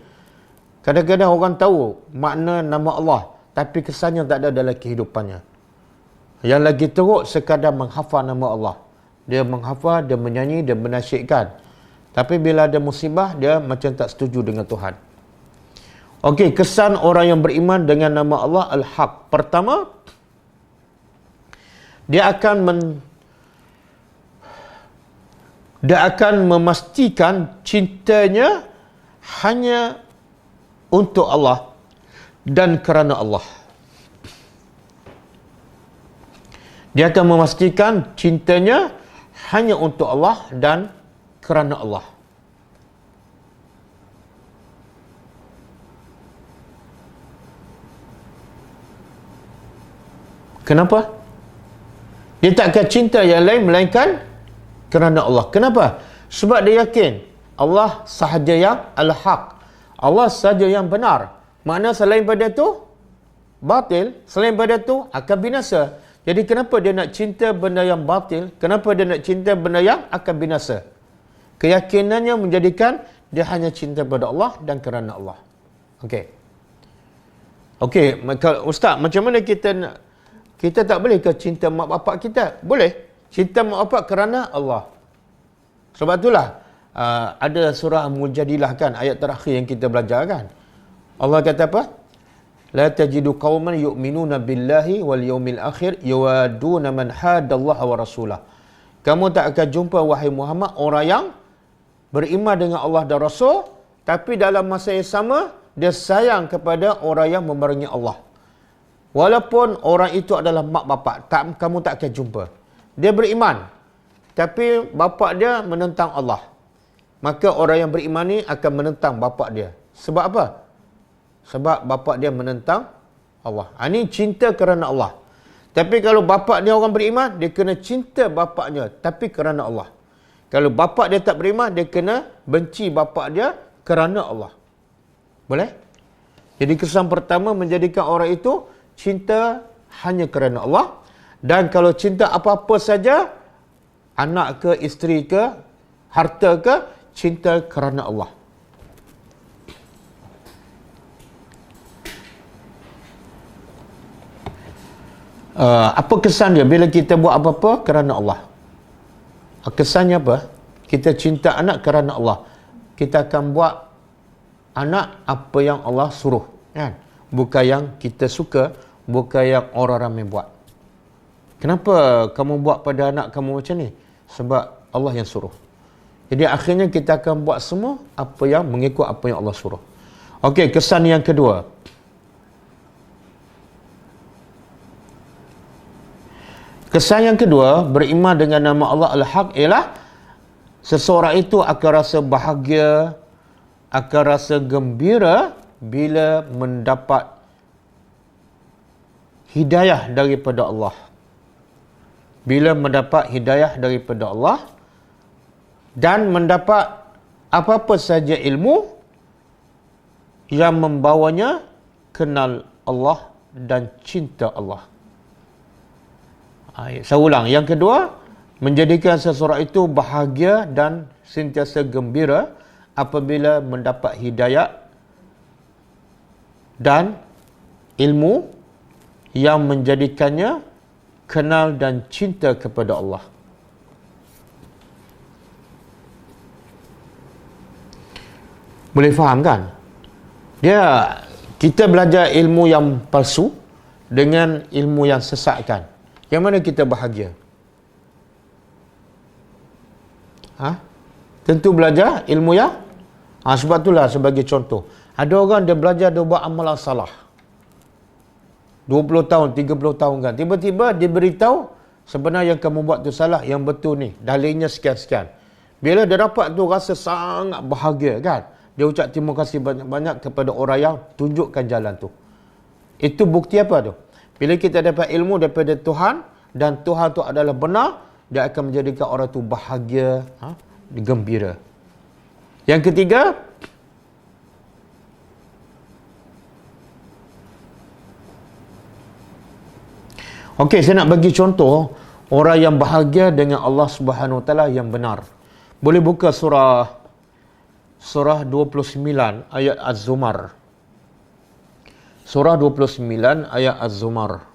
Kadang-kadang orang tahu makna nama Allah, tapi kesannya tak ada dalam kehidupannya. Yang lagi teruk sekadar menghafal nama Allah. Dia menghafal, dia menyanyi, dia menasyidkan. Tapi bila ada musibah, dia macam tak setuju dengan Tuhan. Okey, kesan orang yang beriman dengan nama Allah Al-Haq. Pertama, dia akan memastikan cintanya hanya untuk Allah dan kerana Allah. Dia akan memastikan cintanya hanya untuk Allah dan kerana Allah. Kenapa? Dia tak akan cinta yang lain melainkan kerana Allah. Kenapa? Sebab dia yakin Allah sahaja yang Al-Haq. Allah sahaja yang benar. Makna selain pada tu batil, selain pada tu akan binasa. Jadi kenapa dia nak cinta benda yang batil? Kenapa dia nak cinta benda yang akan binasa? Keyakinannya menjadikan dia hanya cinta pada Allah dan kerana Allah. Okey, Ustaz, macam mana kita tak boleh ke cinta mak bapak kita? Boleh. Cinta mak bapak kerana Allah. Sebab itulah ada surah Mujadilah kan, ayat terakhir yang kita belajar kan. Allah kata apa? La tajidu qauman yu'minuna billahi wal yawmil akhir yawaduna man hadallaha wa rasulah. Kamu tak akan jumpa wahai Muhammad orang yang beriman dengan Allah dan Rasul, tapi dalam masa yang sama dia sayang kepada orang yang memerangi Allah. Walaupun orang itu adalah mak bapak, kamu tak akan jumpa. Dia beriman, tapi bapak dia menentang Allah. Maka orang yang beriman ni akan menentang bapak dia. Sebab apa? Sebab bapak dia menentang Allah. Ini cinta kerana Allah. Tapi kalau bapak dia orang beriman, dia kena cinta bapaknya, tapi kerana Allah. Kalau bapak dia tak beriman, dia kena benci bapak dia kerana Allah. Boleh? Jadi kesan pertama menjadikan orang itu cinta hanya kerana Allah. Dan kalau cinta apa-apa saja, anak ke, isteri ke, harta ke, cinta kerana Allah. Apa kesan dia bila kita buat apa-apa kerana Allah? Kesannya apa? Kita cinta anak kerana Allah. Kita akan buat anak apa yang Allah suruh, kan? Bukan yang kita suka, bukan yang orang ramai buat. Kenapa kamu buat pada anak kamu macam ni? Sebab Allah yang suruh. Jadi akhirnya kita akan buat semua apa yang mengikut apa yang Allah suruh. Okey, kesan yang kedua. Kesan yang kedua, beriman dengan nama Allah Al-Haq ialah seseorang itu akan rasa bahagia, akan rasa gembira bila mendapat hidayah daripada Allah. Bila mendapat hidayah daripada Allah dan mendapat apa-apa saja ilmu yang membawanya kenal Allah dan cinta Allah. Saya ulang. Yang kedua, menjadikan seseorang itu bahagia dan sentiasa gembira apabila mendapat hidayat dan ilmu yang menjadikannya kenal dan cinta kepada Allah. Boleh faham kan? Kita belajar ilmu yang palsu dengan ilmu yang sesat kan. Yang mana kita bahagia? Tentu belajar ilmu yang sebab itulah sebagai contoh. Ada orang dia belajar, dia buat amalan salah. 20 tahun, 30 tahun kan. Tiba-tiba dia beritahu sebenarnya yang kamu buat tu salah, yang betul ni. Dalilnya sekian-sekian. Bila dia dapat tu rasa sangat bahagia kan. Dia ucap terima kasih banyak-banyak kepada orang yang tunjukkan jalan tu. Itu bukti apa tu? Bila kita dapat ilmu daripada Tuhan dan Tuhan tu adalah benar, dia akan menjadikan orang tu bahagia, gembira. Yang ketiga, okey, saya nak bagi contoh orang yang bahagia dengan Allah Subhanahu Wa Taala yang benar. Boleh buka surah 29 ayat Az-Zumar. Surah 29 ayat Az-Zumar.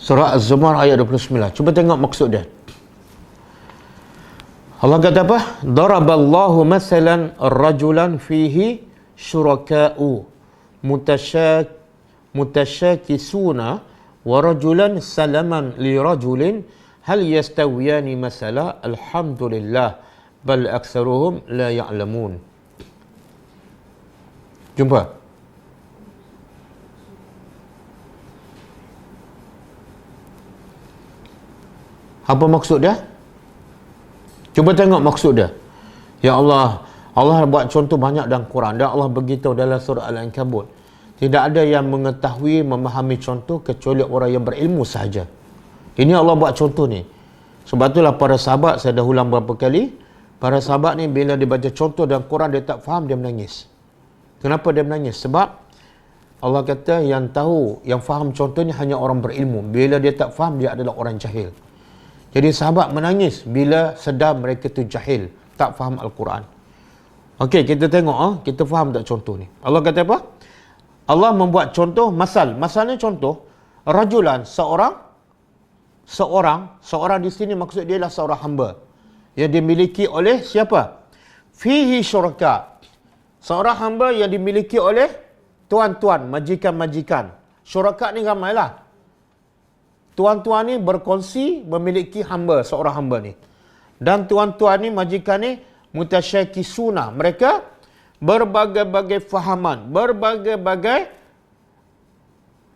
Surah Az-Zumar ayat 29. Cuba tengok maksud dia. Allah kata apa? Daraballahu masalan rajulan fihi syuraka'u mutasyakisuna wa rajulan salaman li rajulin hal yastawiyani masala alhamdulillah bal aktsaruhum la ya'lamun. Jumpa. Apa maksud dia? Cuba tengok maksud dia. Ya Allah, Allah buat contoh banyak dalam Quran. Dan Allah beritahu dalam surah Al-Ankabut. Tidak ada yang mengetahui, memahami contoh kecuali orang yang berilmu sahaja. Ini Allah buat contoh ni. Sebab itulah para sahabat, saya dah ulang berapa kali, para sahabat ni bila dia baca contoh dalam Quran, dia tak faham, dia menangis. Kenapa dia menangis? Sebab Allah kata yang tahu, yang faham contoh ni hanya orang berilmu. Bila dia tak faham, dia adalah orang jahil. Jadi sahabat menangis bila sedar mereka tu jahil, tak faham Al-Quran. Okey, kita tengok, kita faham tak contoh ni. Allah kata apa? Allah membuat contoh masal. Masalnya contoh, rajulan, seorang di sini maksud dia adalah seorang hamba yang dimiliki oleh siapa? Fihi syuraka. Seorang hamba yang dimiliki oleh tuan-tuan, majikan-majikan. Syuraka ni ramailah. Tuan-tuan ni berkongsi memiliki hamba, seorang hamba ni. Dan tuan-tuan ni, majikan ni, mutasyakisuna. Mereka berbagai-bagai fahaman, berbagai-bagai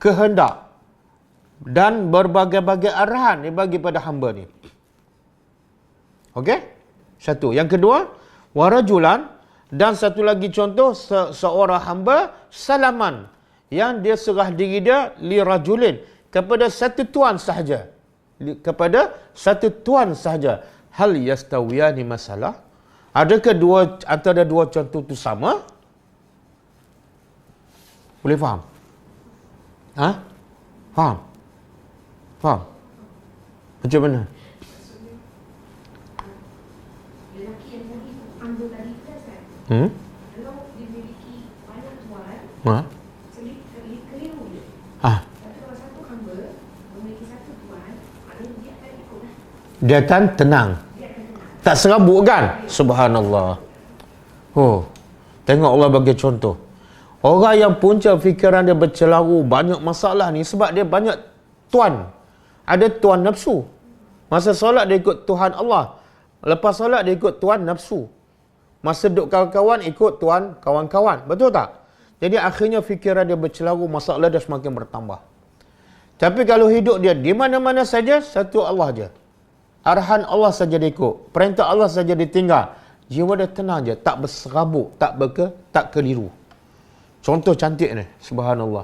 kehendak dan berbagai-bagai arahan dibagi pada hamba ni. Okey? Satu. Yang kedua, warajulan, dan satu lagi contoh, seorang hamba salaman yang dia serah diri dia li rajulin, kepada satu tuan sahaja. Kepada satu tuan sahaja. Hal yastawiyani masalah? Adakah antara dua contoh itu sama? Boleh faham? Faham? Faham? Macam mana? Lelaki yang tadi ambil tadi tes kan? Kalau dimiliki banyak tuan, keliru je. Tapi kalau satu hamba memiliki satu tuan, maknanya dia akan ikut lah. Dia akan tenang. Tak serabut kan? Subhanallah. Tengok Allah bagi contoh. Orang yang punca fikiran dia bercelaru, banyak masalah ni sebab dia banyak tuan. Ada tuan nafsu. Masa solat dia ikut Tuhan Allah. Lepas solat dia ikut tuan nafsu. Masa duduk kawan-kawan ikut tuan kawan-kawan. Betul tak? Jadi akhirnya fikiran dia bercelaru, masalah dia semakin bertambah. Tapi kalau hidup dia di mana-mana saja, satu Allah je. Arahan Allah saja dia ikut. Perintah Allah saja ditinggal. Jiwa dia tenang je. Tak berserabut. Tak keliru. Contoh cantik ni. Subhanallah.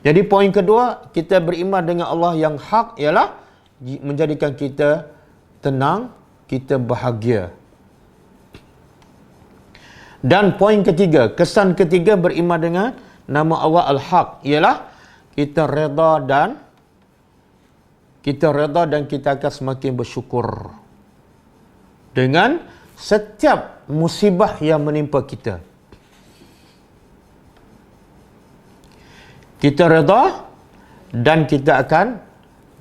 Jadi poin kedua, kita beriman dengan Allah yang hak ialah menjadikan kita tenang, kita bahagia. Dan poin ketiga, kesan ketiga beriman dengan nama Allah Al-Haq ialah kita redha dan kita akan semakin bersyukur dengan setiap musibah yang menimpa kita. Kita redha dan kita akan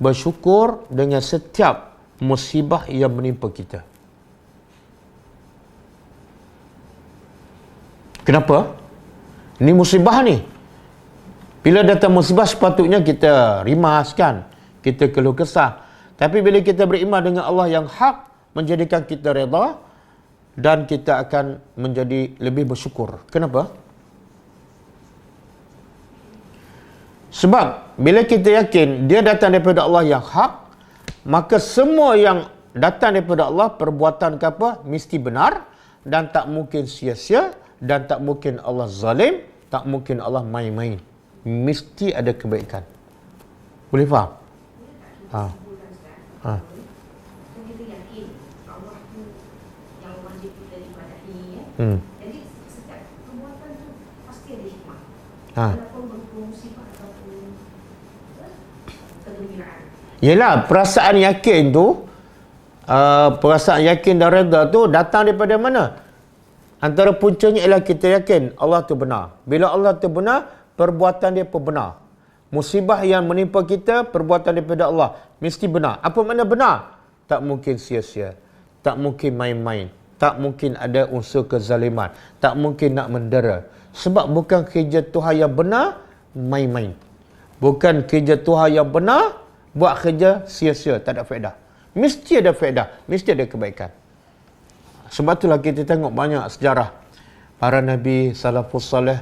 bersyukur dengan setiap musibah yang menimpa kita. Kenapa? Ini musibah ni. Bila datang musibah sepatutnya kita rimas kan, kita keluh kesah. Tapi bila kita beriman dengan Allah yang hak, menjadikan kita redha dan kita akan menjadi lebih bersyukur. Kenapa? Sebab bila kita yakin dia datang daripada Allah yang hak, maka semua yang datang daripada Allah, perbuatan ke apa, mesti benar dan tak mungkin sia-sia dan tak mungkin Allah zalim, tak mungkin Allah main-main. Mesti ada kebaikan. Boleh faham? Kita yakin Allah tu yang wajib kita ibadahi ya. Jadi setiap perbuatan tu pasti ada hikmah. Walaupun berupa musibah ataupun kegembiraan. Yelah, perasaan yakin tu, perasaan yakin dan redha tu datang daripada mana? Antara puncanya ialah kita yakin Allah tu benar. Bila Allah tu benar, perbuatan dia pun benar. Musibah yang menimpa kita, perbuatan daripada Allah, mesti benar. Apa makna benar? Tak mungkin sia-sia, tak mungkin main-main, tak mungkin ada unsur kezaliman, tak mungkin nak mendera. Sebab bukan kerja Tuhan yang benar, main-main. Bukan kerja Tuhan yang benar, buat kerja sia-sia, tak ada faedah. Mesti ada faedah, mesti ada kebaikan. Sebab itulah kita tengok banyak sejarah para Nabi, salafus salih,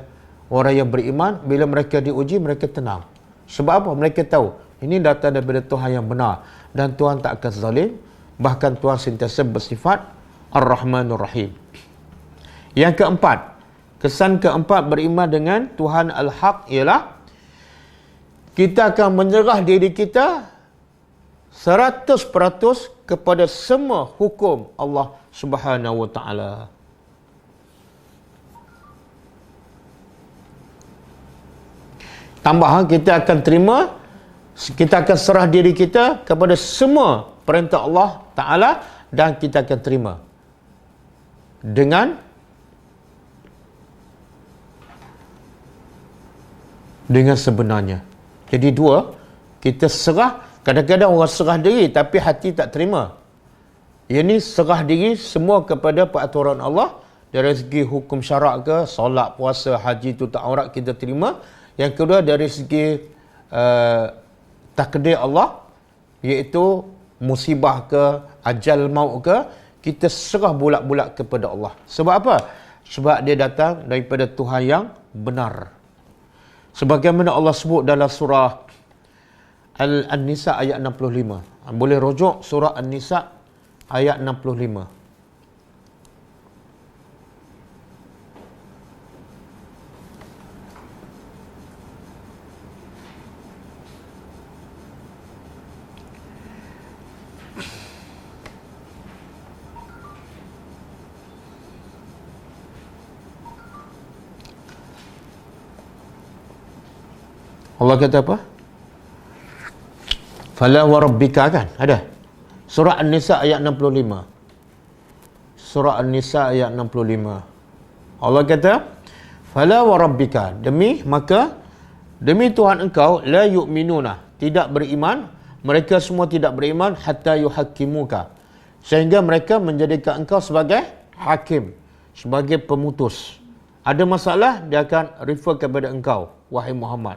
orang yang beriman, bila mereka diuji, mereka tenang. Sebab apa? Mereka tahu, ini datang daripada Tuhan yang benar. Dan Tuhan tak akan zalim. Bahkan Tuhan sentiasa bersifat Ar-Rahmanur Rahim. Yang keempat, kesan keempat beriman dengan Tuhan Al-Haq ialah kita akan menyerah diri kita 100% kepada semua hukum Allah Subhanahu wa taala. Tambahan, kita akan terima, kita akan serah diri kita kepada semua perintah Allah Ta'ala dan kita akan terima dengan sebenarnya. Jadi dua, kita serah, kadang-kadang orang serah diri tapi hati tak terima. Ini serah diri semua kepada peraturan Allah. Dari segi hukum syarak ke, solat, puasa, haji tu tak aurat, kita terima. Yang kedua, dari segi takdir Allah, iaitu musibah ke, ajal maut ke, kita serah bulat-bulat kepada Allah. Sebab apa? Sebab dia datang daripada Tuhan yang benar. Sebagaimana Allah sebut dalam surah An-Nisa ayat 65. Boleh rujuk surah An-Nisa ayat 65. Allah kata apa? Fala wa rabbika, kan? Ada. Surah An-Nisa ayat 65. Surah An-Nisa ayat 65. Allah kata, Fala wa rabbika, demi Tuhan engkau, la yu'minuna, tidak beriman, mereka semua tidak beriman, hatta yuhakkimuka, sehingga mereka menjadikan engkau sebagai hakim, sebagai pemutus. Ada masalah, dia akan refer kepada engkau, wahai Muhammad.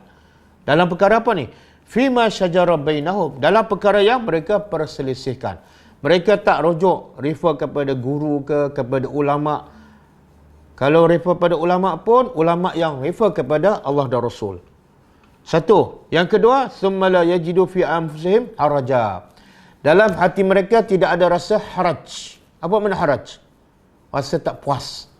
Dalam perkara apa ni? Fima syajara bainahum, dalam perkara yang mereka perselisihkan. Mereka tak rujuk, refer kepada guru ke, kepada ulama. Kalau refer pada ulama pun, ulama yang refer kepada Allah dan Rasul. Satu. Yang kedua, summa la yajidu fi anfusihim haraja, dalam hati mereka tidak ada rasa haraj. Apa makna haraj? Rasa tak puas.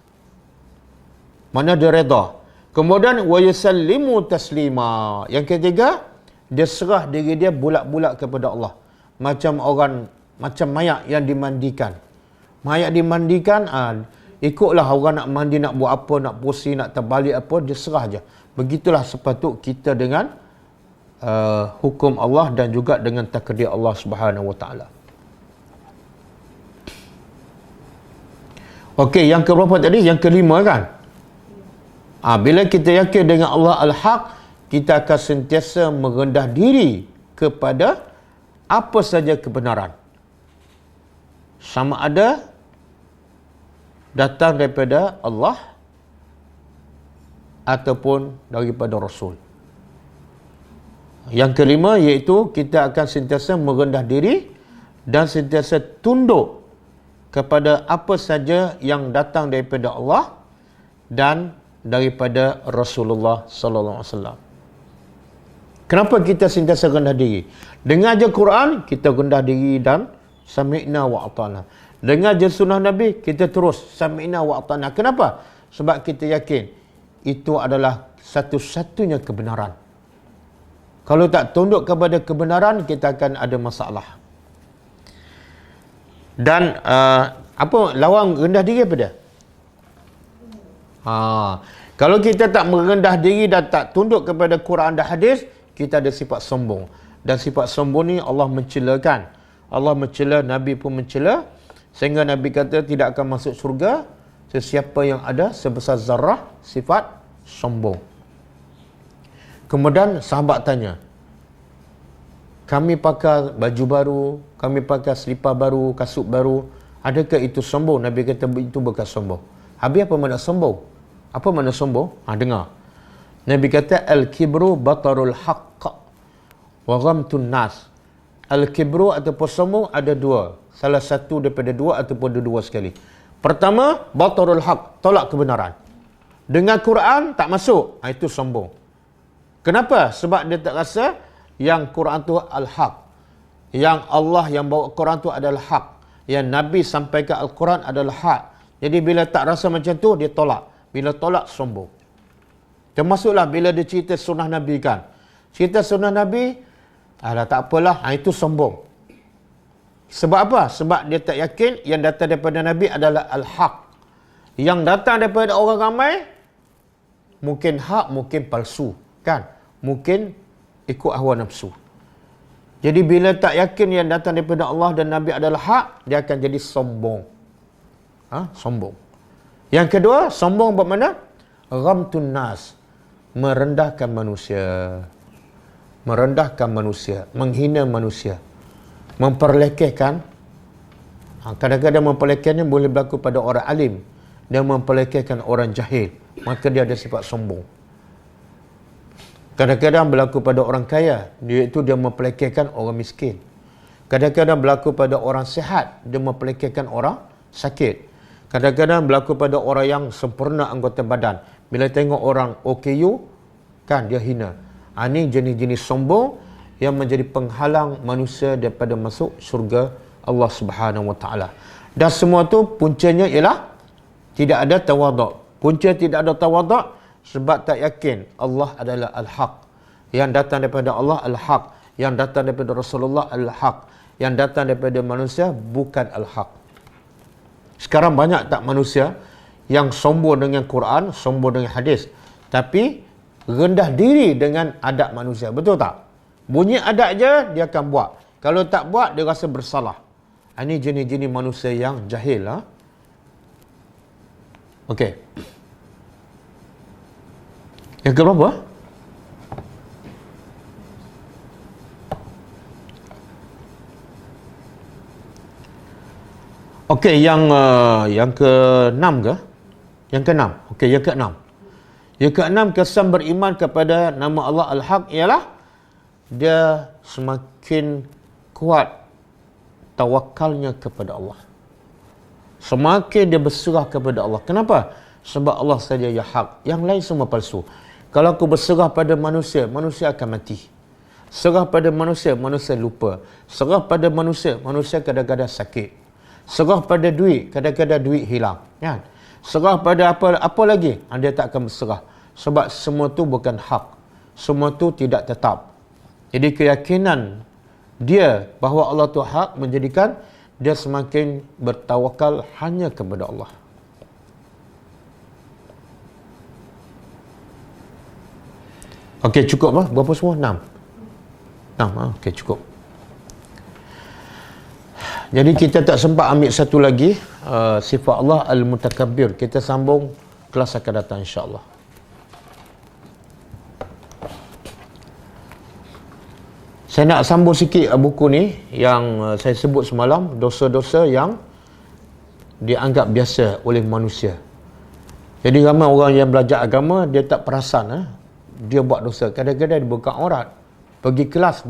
Mana dia redha. Kemudian wa yusallimu taslima. Yang ketiga, dia serah diri dia bulat-bulat kepada Allah. Macam orang macam mayat yang dimandikan. Mayat dimandikan, ikutlah orang nak mandi, nak buat apa, nak pusing, nak terbalik apa, dia serah je. Begitulah sepatut kita dengan hukum Allah dan juga dengan takdir Allah Subhanahu Wa Taala. Okey, yang keberapa tadi? Yang kelima kan? Bila kita yakin dengan Allah Al-Haq, kita akan sentiasa merendah diri kepada apa saja kebenaran. Sama ada datang daripada Allah ataupun daripada Rasul. Yang kelima iaitu kita akan sentiasa merendah diri dan sentiasa tunduk kepada apa saja yang datang daripada Allah dan daripada Rasulullah sallallahu alaihi wasallam. Kenapa kita sentiasa rendah diri? Dengar je Quran, kita rendah diri dan sami'na wa ata'na. Dengar je sunnah Nabi, kita terus sami'na wa ata'na. Kenapa? Sebab kita yakin itu adalah satu-satunya kebenaran. Kalau tak tunduk kepada kebenaran, kita akan ada masalah. Dan apa lawan rendah diri apa dia? Kalau kita tak merendah diri dan tak tunduk kepada Quran dan hadis, kita ada sifat sombong. Dan sifat sombong ni Allah mencelakan. Allah mencela, Nabi pun mencela, sehingga Nabi kata tidak akan masuk syurga sesiapa yang ada sebesar zarah sifat sombong. Kemudian sahabat tanya, kami pakai baju baru, kami pakai selipar baru, kasut baru, adakah itu sombong? Nabi kata itu bukan sombong. Habis apa makna sombong? Apa makna sombong? Dengar. Nabi kata al-kibru batarul haqq wa ghamtun nas. Al-kibru ataupun sombong ada dua. Salah satu daripada dua ataupun dua sekali. Pertama, batarul haqq, tolak kebenaran. Dengar Quran tak masuk, itu sombong. Kenapa? Sebab dia tak rasa yang Quran tu al-haq. Yang Allah yang bawa Quran tu adalah hak. Yang Nabi sampaikan Al-Quran adalah hak. Jadi bila tak rasa macam tu, dia tolak. Bila tolak, sombong. Termasuklah bila dia cerita sunnah Nabi kan. Cerita sunnah Nabi, tak apalah, itu sombong. Sebab apa? Sebab dia tak yakin yang datang daripada Nabi adalah al-haq. Yang datang daripada orang ramai, mungkin hak, mungkin palsu. Kan? Mungkin ikut hawa nafsu. Jadi bila tak yakin yang datang daripada Allah dan Nabi adalah hak, dia akan jadi sombong. Sombong. Yang kedua, sombong bermakna ghamtun nas, merendahkan manusia. Merendahkan manusia, menghina manusia, memperlekehkan. Kadang-kadang memperlekehkan boleh berlaku pada orang alim, dan memperlekehkan orang jahil, maka dia ada sifat sombong. Kadang-kadang berlaku pada orang kaya, iaitu dia memperlekehkan orang miskin. Kadang-kadang berlaku pada orang sihat, dia memperlekehkan orang sakit. Kadang-kadang berlaku pada orang yang sempurna anggota badan. Bila tengok orang OKU, kan dia hina. Ini jenis-jenis sombong yang menjadi penghalang manusia daripada masuk syurga Allah Subhanahu Wa Taala. Dan semua tu puncanya ialah tidak ada tawaduk. Punca tidak ada tawaduk sebab tak yakin Allah adalah al-haq. Yang datang daripada Allah al-haq. Yang datang daripada Rasulullah al-haq. Yang datang daripada manusia bukan al-haq. Sekarang banyak tak manusia yang sombong dengan Quran, sombong dengan hadis, tapi rendah diri dengan adab manusia. Betul tak? Bunyi adab je dia akan buat. Kalau tak buat dia rasa bersalah. Ini jenis-jenis manusia yang jahil. Okey. Yang keberapa? Okey, yang ke-6 ke? Yang ke-6. Okey, yang ke-6. Yang ke-6, kesan beriman kepada nama Allah Al-Haq ialah dia semakin kuat tawakalnya kepada Allah. Semakin dia berserah kepada Allah. Kenapa? Sebab Allah saja yang hak. Yang lain semua palsu. Kalau aku berserah pada manusia, manusia akan mati. Serah pada manusia, manusia lupa. Serah pada manusia, manusia kadang-kadang sakit. Serah pada duit, kadang-kadang duit hilang. Kan? Serah pada apa lagi, dia tak akan berserah. Sebab semua tu bukan hak. Semua tu tidak tetap. Jadi keyakinan dia bahawa Allah itu hak menjadikan dia semakin bertawakal hanya kepada Allah. Okey, cukup lah. Berapa semua? 6. 6. Okey, cukup. Jadi kita tak sempat ambil satu lagi, sifat Allah Al-Mutakabbir. Kita sambung kelas akan datang insya-Allah. Saya nak sambung sikit buku ni yang saya sebut semalam, dosa-dosa yang dianggap biasa oleh manusia. Jadi ramai orang yang belajar agama, dia tak perasan dia buat dosa. Kadang-kadang dia buka aurat, pergi kelas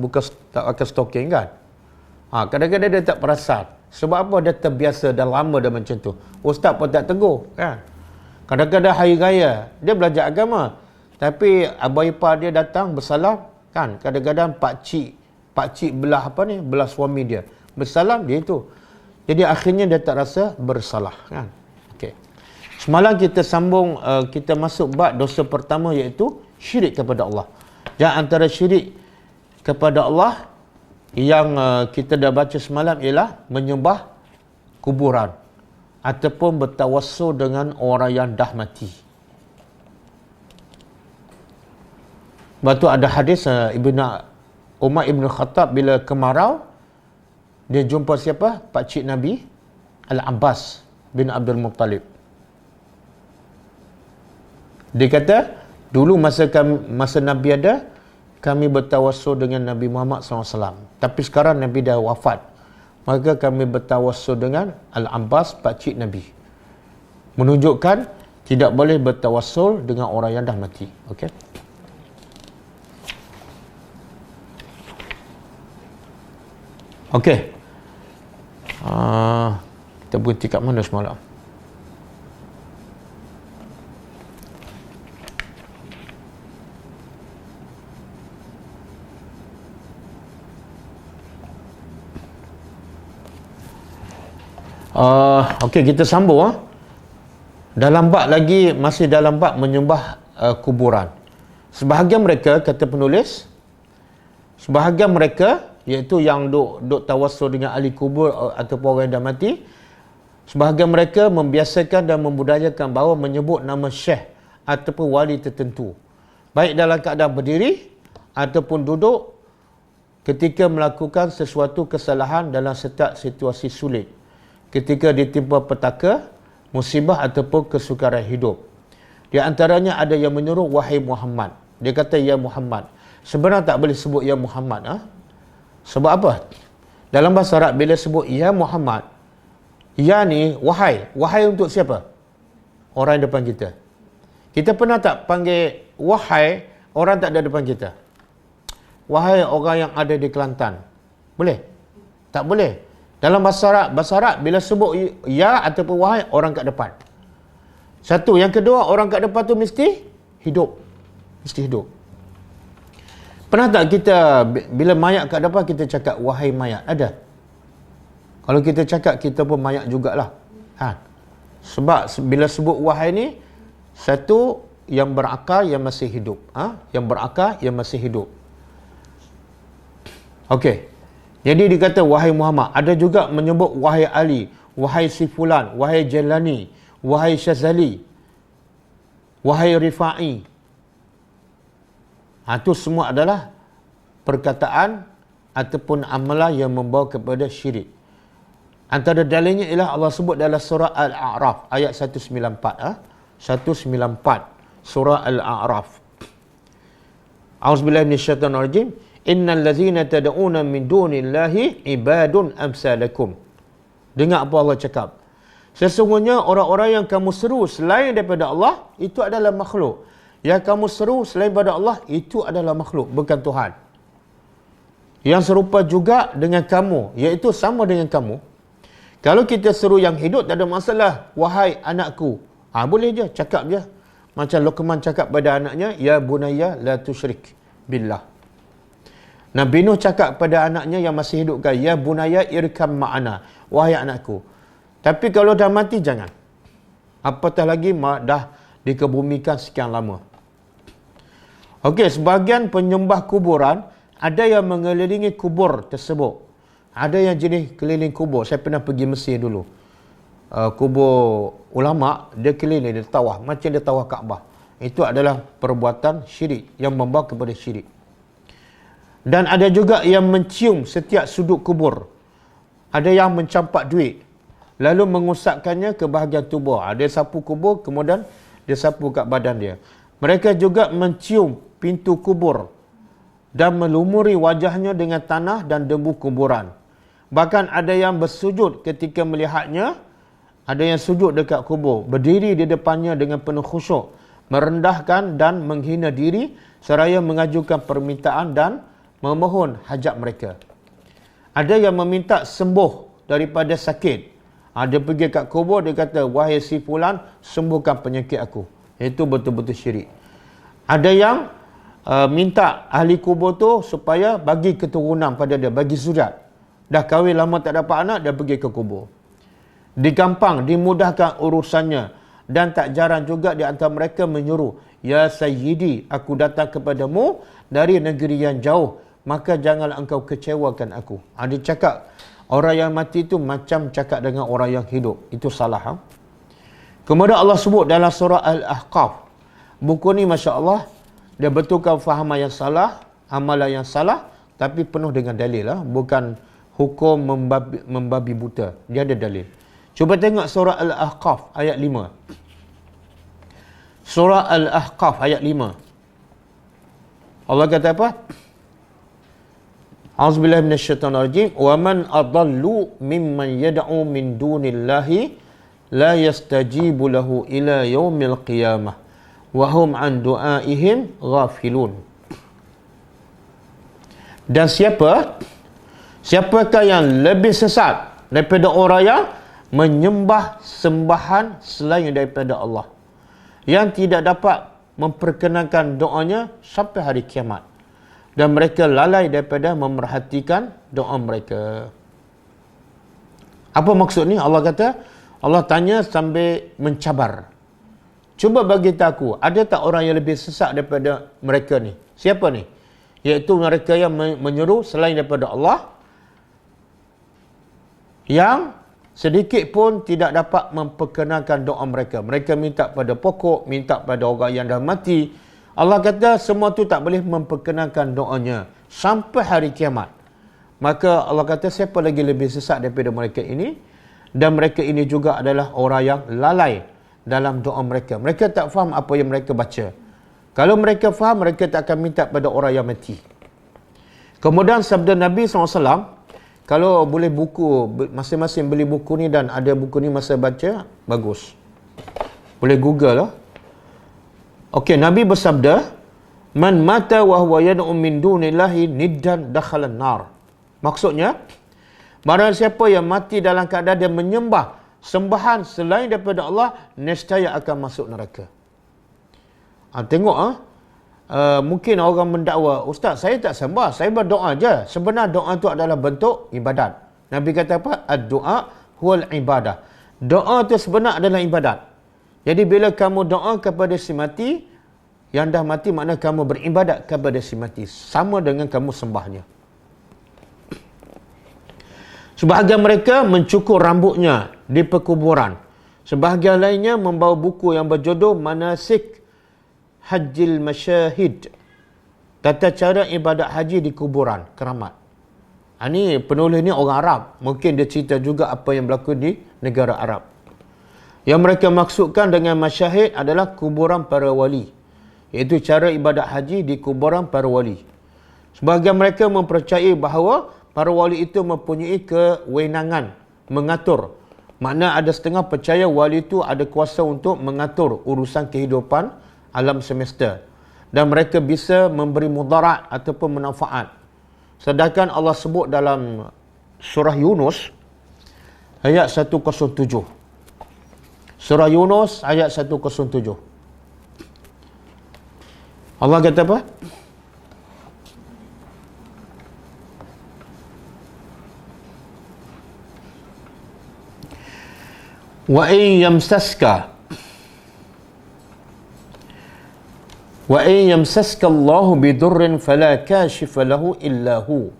tak pakai stocking kan. Kadang-kadang dia tak perasan. Sebab apa? Dia terbiasa dah lama dah macam tu. Ustaz pun tak tegur kan. Kadang-kadang hari raya dia belajar agama, tapi abang ipar dia datang bersalam kan. Kadang-kadang pak cik belah belah suami dia bersalam, dia itu. Jadi akhirnya dia tak rasa bersalah kan. Okey. Semalam kita sambung, kita masuk bab dosa pertama iaitu syirik kepada Allah. Yang antara syirik kepada Allah yang kita dah baca semalam ialah menyembah kuburan ataupun bertawassul dengan orang yang dah mati. Lepas tu ada hadis Umar Ibn Khattab bila kemarau, dia jumpa siapa? Pakcik Nabi Al-Abbas bin Abdul Muttalib. Dia kata, dulu masa Nabi ada, kami bertawassul dengan Nabi Muhammad SAW. Tapi sekarang Nabi dah wafat, maka kami bertawassul dengan Al-Abbas, pakcik Nabi. Menunjukkan tidak boleh bertawassul dengan orang yang dah mati. Okey. Okey. Kita berhenti kat mana semalam? Okey, kita sambung. Dalam bab lagi, masih dalam bab menyembah kuburan. Sebahagian mereka, kata penulis, sebahagian mereka iaitu yang duk tawassul dengan ahli kubur ataupun orang yang dah mati, sebahagian mereka membiasakan dan membudayakan bahawa menyebut nama syekh ataupun wali tertentu, baik dalam keadaan berdiri ataupun duduk ketika melakukan sesuatu kesalahan dalam setiap situasi sulit, ketika ditimpa petaka, musibah ataupun kesukaran hidup. Di antaranya ada yang menyuruh, wahai Muhammad. Dia kata, ya Muhammad. Sebenarnya tak boleh sebut ya Muhammad. Sebab apa? Dalam bahasa Arab bila sebut ya Muhammad, ya ni wahai. Wahai untuk siapa? Orang yang depan kita. Kita pernah tak panggil wahai orang tak ada depan kita? Wahai orang yang ada di Kelantan. Boleh? Tak boleh. Dalam bahasa Arab bila sebut ya ataupun wahai, orang kat depan. Satu. Yang kedua, orang kat depan tu mesti hidup. Mesti hidup. Pernah tak kita bila mayat kat depan kita cakap wahai mayat? Ada? Kalau kita cakap, kita pun mayat jugalah. Sebab bila sebut wahai ni, satu yang berakal yang masih hidup. Yang berakal yang masih hidup. Okey. Jadi dikata wahai Muhammad. Ada juga menyebut wahai Ali, wahai si fulan, wahai Jalani, wahai Syazali, wahai Rifa'i. Itu semua adalah perkataan ataupun amalan yang membawa kepada syirik. Antara dalilnya ialah Allah sebut dalam surah Al-A'raf ayat 194. 194 surah Al-A'raf. A'udzubillahi minasyaitonir rajim. Innal ladzina tad'una min dunillahi ibadun amsalakum. Dengar apa Allah cakap. Sesungguhnya orang-orang yang kamu seru selain daripada Allah, itu adalah makhluk. Yang kamu seru selain daripada Allah, itu adalah makhluk, bukan Tuhan. Yang serupa juga dengan kamu, iaitu sama dengan kamu. Kalau kita seru yang hidup, tak ada masalah. Wahai anakku. Boleh je, cakap je. Macam Luqman cakap pada anaknya, ya bunayya la tusyrik billah. Nabi Nuh cakap pada anaknya yang masih hidup kan, ya bunayya irkam ma'ana. Wahai anakku. Tapi kalau dah mati, jangan. Apatah lagi dah dikebumikan sekian lama. Okey, sebahagian penyembah kuburan ada yang mengelilingi kubur tersebut. Ada yang jenis keliling kubur. Saya pernah pergi Mesir dulu. Kubur ulama, dia keliling, dia tawaf. Macam dia tawaf Kaabah. Itu adalah perbuatan syirik, yang membawa kepada syirik. Dan ada juga yang mencium setiap sudut kubur. Ada yang mencampak duit, lalu mengusapkannya ke bahagian tubuh. Dia sapu kubur, kemudian dia sapu kat badan dia. Mereka juga mencium pintu kubur dan melumuri wajahnya dengan tanah dan debu kuburan. Bahkan ada yang bersujud ketika melihatnya. Ada yang sujud dekat kubur, berdiri di depannya dengan penuh khusyuk, merendahkan dan menghina diri seraya mengajukan permintaan dan memohon hajat mereka. Ada yang meminta sembuh daripada sakit. Dia pergi kat kubur, dia kata, wahai si fulan, sembuhkan penyakit aku. Itu betul-betul syirik. Ada yang minta ahli kubur tu supaya bagi keturunan pada dia, bagi zuriat. Dah kahwin lama tak dapat anak, dia pergi ke kubur. Digampang, dimudahkan urusannya. Dan tak jarang juga di antara mereka menyuruh, ya Sayyidi, aku datang kepadamu dari negeri yang jauh, maka janganlah engkau kecewakan aku. Dia cakap, orang yang mati itu macam cakap dengan orang yang hidup. Itu salah. Kemudian Allah sebut dalam surah Al-Ahqaf. Buku ni Masya Allah, dia betulkan fahaman yang salah, amalan yang salah, tapi penuh dengan dalil. Bukan hukum membabi buta. Dia ada dalil. Cuba tengok surah Al-Ahqaf ayat 5. Surah Al-Ahqaf ayat 5. Allah kata apa? A'udzubillahi minasyaitonirrajim. Wa man adallu mimman yad'u min dunillahi la yastajibu lahu ila yaumil qiyamah wa hum an du'aihim ghafilun. Dan siapakah yang lebih sesat daripada orang yang menyembah sembahan selain daripada Allah, yang tidak dapat memperkenankan doanya sampai hari kiamat, dan mereka lalai daripada memerhatikan doa mereka. Apa maksud ni? Allah kata, Allah tanya sambil mencabar. Cuba bagi tahu, ada tak orang yang lebih sesat daripada mereka ni? Siapa ni? Iaitu mereka yang menyeru selain daripada Allah, yang sedikit pun tidak dapat memperkenalkan doa mereka. Mereka minta pada pokok, minta pada orang yang dah mati. Allah kata semua tu tak boleh memperkenalkan doanya sampai hari kiamat. Maka Allah kata siapa lagi lebih sesat daripada mereka ini? Dan mereka ini juga adalah orang yang lalai dalam doa mereka. Mereka tak faham apa yang mereka baca. Kalau mereka faham, mereka tak akan minta pada orang yang mati. Kemudian sabda Nabi SAW, kalau boleh buku, masing-masing beli buku ni dan ada buku ni masa baca, bagus. Boleh Google lah. Okey, Nabi bersabda, man mata wa huwa yad'u min dunillahi niddan dakhalan nar. Maksudnya, barang siapa yang mati dalam keadaan dia menyembah sembahan selain daripada Allah, nescaya akan masuk neraka. Tengok mungkin orang mendakwa, Ustaz, saya tak sembah, saya berdoa je. Sebenarnya doa itu adalah bentuk ibadat. Nabi kata apa? Ad-du'a huwal ibadah. Doa itu sebenarnya adalah ibadat. Jadi bila kamu doa kepada si mati, yang dah mati, makna kamu beribadat kepada si mati. Sama dengan kamu sembahnya. Sebahagian mereka mencukur rambutnya di perkuburan. Sebahagian lainnya membawa buku yang berjudul Manasik Hajjil Masyahid, tata cara ibadat haji di kuburan, keramat. Ini penulis ni orang Arab. Mungkin dia cerita juga apa yang berlaku di negara Arab. Yang mereka maksudkan dengan masyahid adalah kuburan para wali, iaitu cara ibadat haji di kuburan para wali. Sebahagian mereka mempercayai bahawa para wali itu mempunyai kewenangan mengatur. Makna ada setengah percaya wali itu ada kuasa untuk mengatur urusan kehidupan alam semesta, dan mereka bisa memberi mudarat ataupun manfaat. Sedangkan Allah sebut dalam surah Yunus ayat 107. Surah Yunus ayat 107. Allah kata apa? Wa in yamsaska Wa in yamsaska Allahu bidurrin fala kashifa lahu illa hu.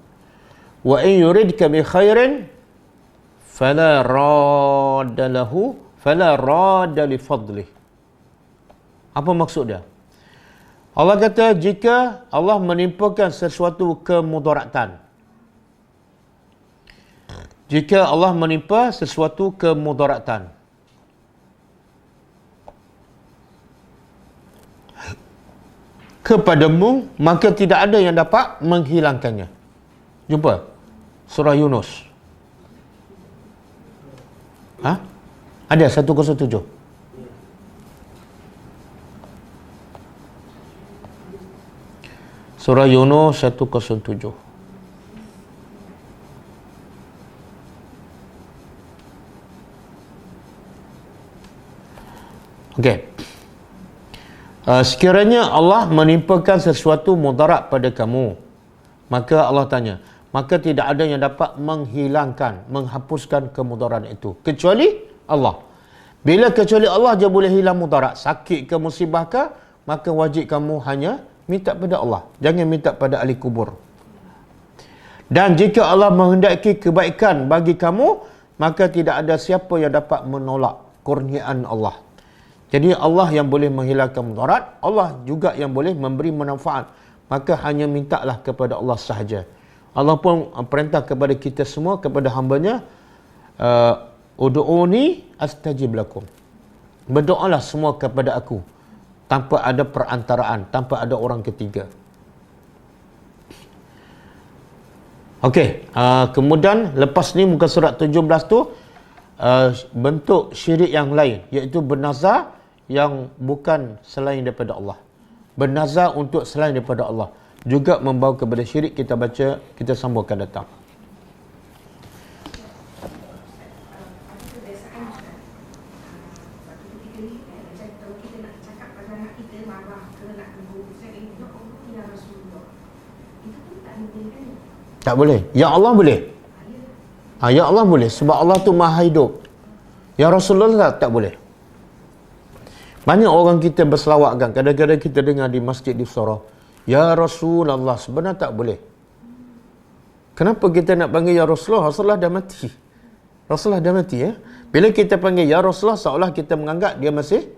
Wa in yuridka bi khairin fala radda lahu fala radda li fadlih. Apa maksud dia? Allah kata jika Allah menimpakan sesuatu kemudaratan, jika Allah menimpa sesuatu kemudaratan, kepadamu, maka tidak ada yang dapat menghilangkannya. Jumpa surah Yunus. Ada 107. Surah Yunus 107. Okey. Sekiranya Allah menimpakan sesuatu mudarat pada kamu, maka Allah tanya, maka tidak ada yang dapat menghilangkan, menghapuskan kemudaratan itu kecuali Allah. Bila kecuali Allah je boleh hilang mudarat, sakit ke musibah ke, maka wajib kamu hanya minta pada Allah, jangan minta pada ahli kubur. Dan jika Allah menghendaki kebaikan bagi kamu, maka tidak ada siapa yang dapat menolak kurniaan Allah. Jadi Allah yang boleh menghilangkan mudarat, Allah juga yang boleh memberi manfaat. Maka hanya mintalah kepada Allah sahaja. Allah pun perintah kepada kita semua, kepada hamba-Nya, ud'uni astajib lakum. Berdoalah semua kepada aku, tanpa ada perantaraan, tanpa ada orang ketiga. Okey, kemudian lepas ni muka surat 17 tu, bentuk syirik yang lain, iaitu bernazar yang bukan selain daripada Allah. Bernazar untuk selain daripada Allah juga membawa kepada syirik. Kita baca, kita sambungkan datang. Tak boleh. Ya Allah boleh. Ya Allah boleh. Sebab Allah tu maha hidup. Ya Rasulullah tak boleh. Banyak orang kita berselawat kan. Kadang-kadang kita dengar di masjid di Sorah, Ya Rasulullah. Sebenarnya tak boleh. Kenapa kita nak panggil Ya Rasulullah? Rasulullah dah mati. Rasulullah dah mati ya. Bila kita panggil Ya Rasulullah, seolah kita menganggap dia masih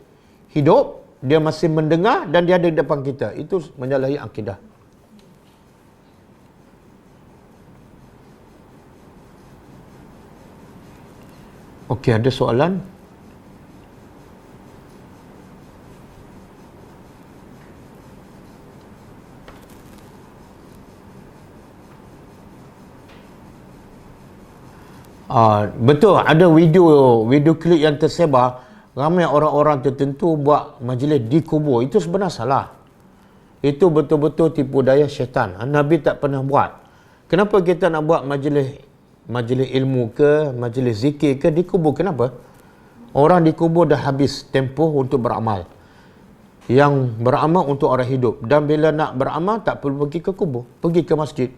hidup, dia masih mendengar dan dia ada di depan kita. Itu menyalahi akidah. Okey, ada soalan? Betul, ada video klip yang tersebar, ramai orang-orang tertentu buat majlis di kubur. Itu sebenarnya salah. Itu betul-betul tipu daya syaitan. Nabi tak pernah buat. Kenapa kita nak buat majlis ilmu ke, majlis zikir ke di kubur? Kenapa? Orang di kubur dah habis tempoh untuk beramal. Yang beramal untuk orang hidup. Dan bila nak beramal, tak perlu pergi ke kubur. Pergi ke masjid.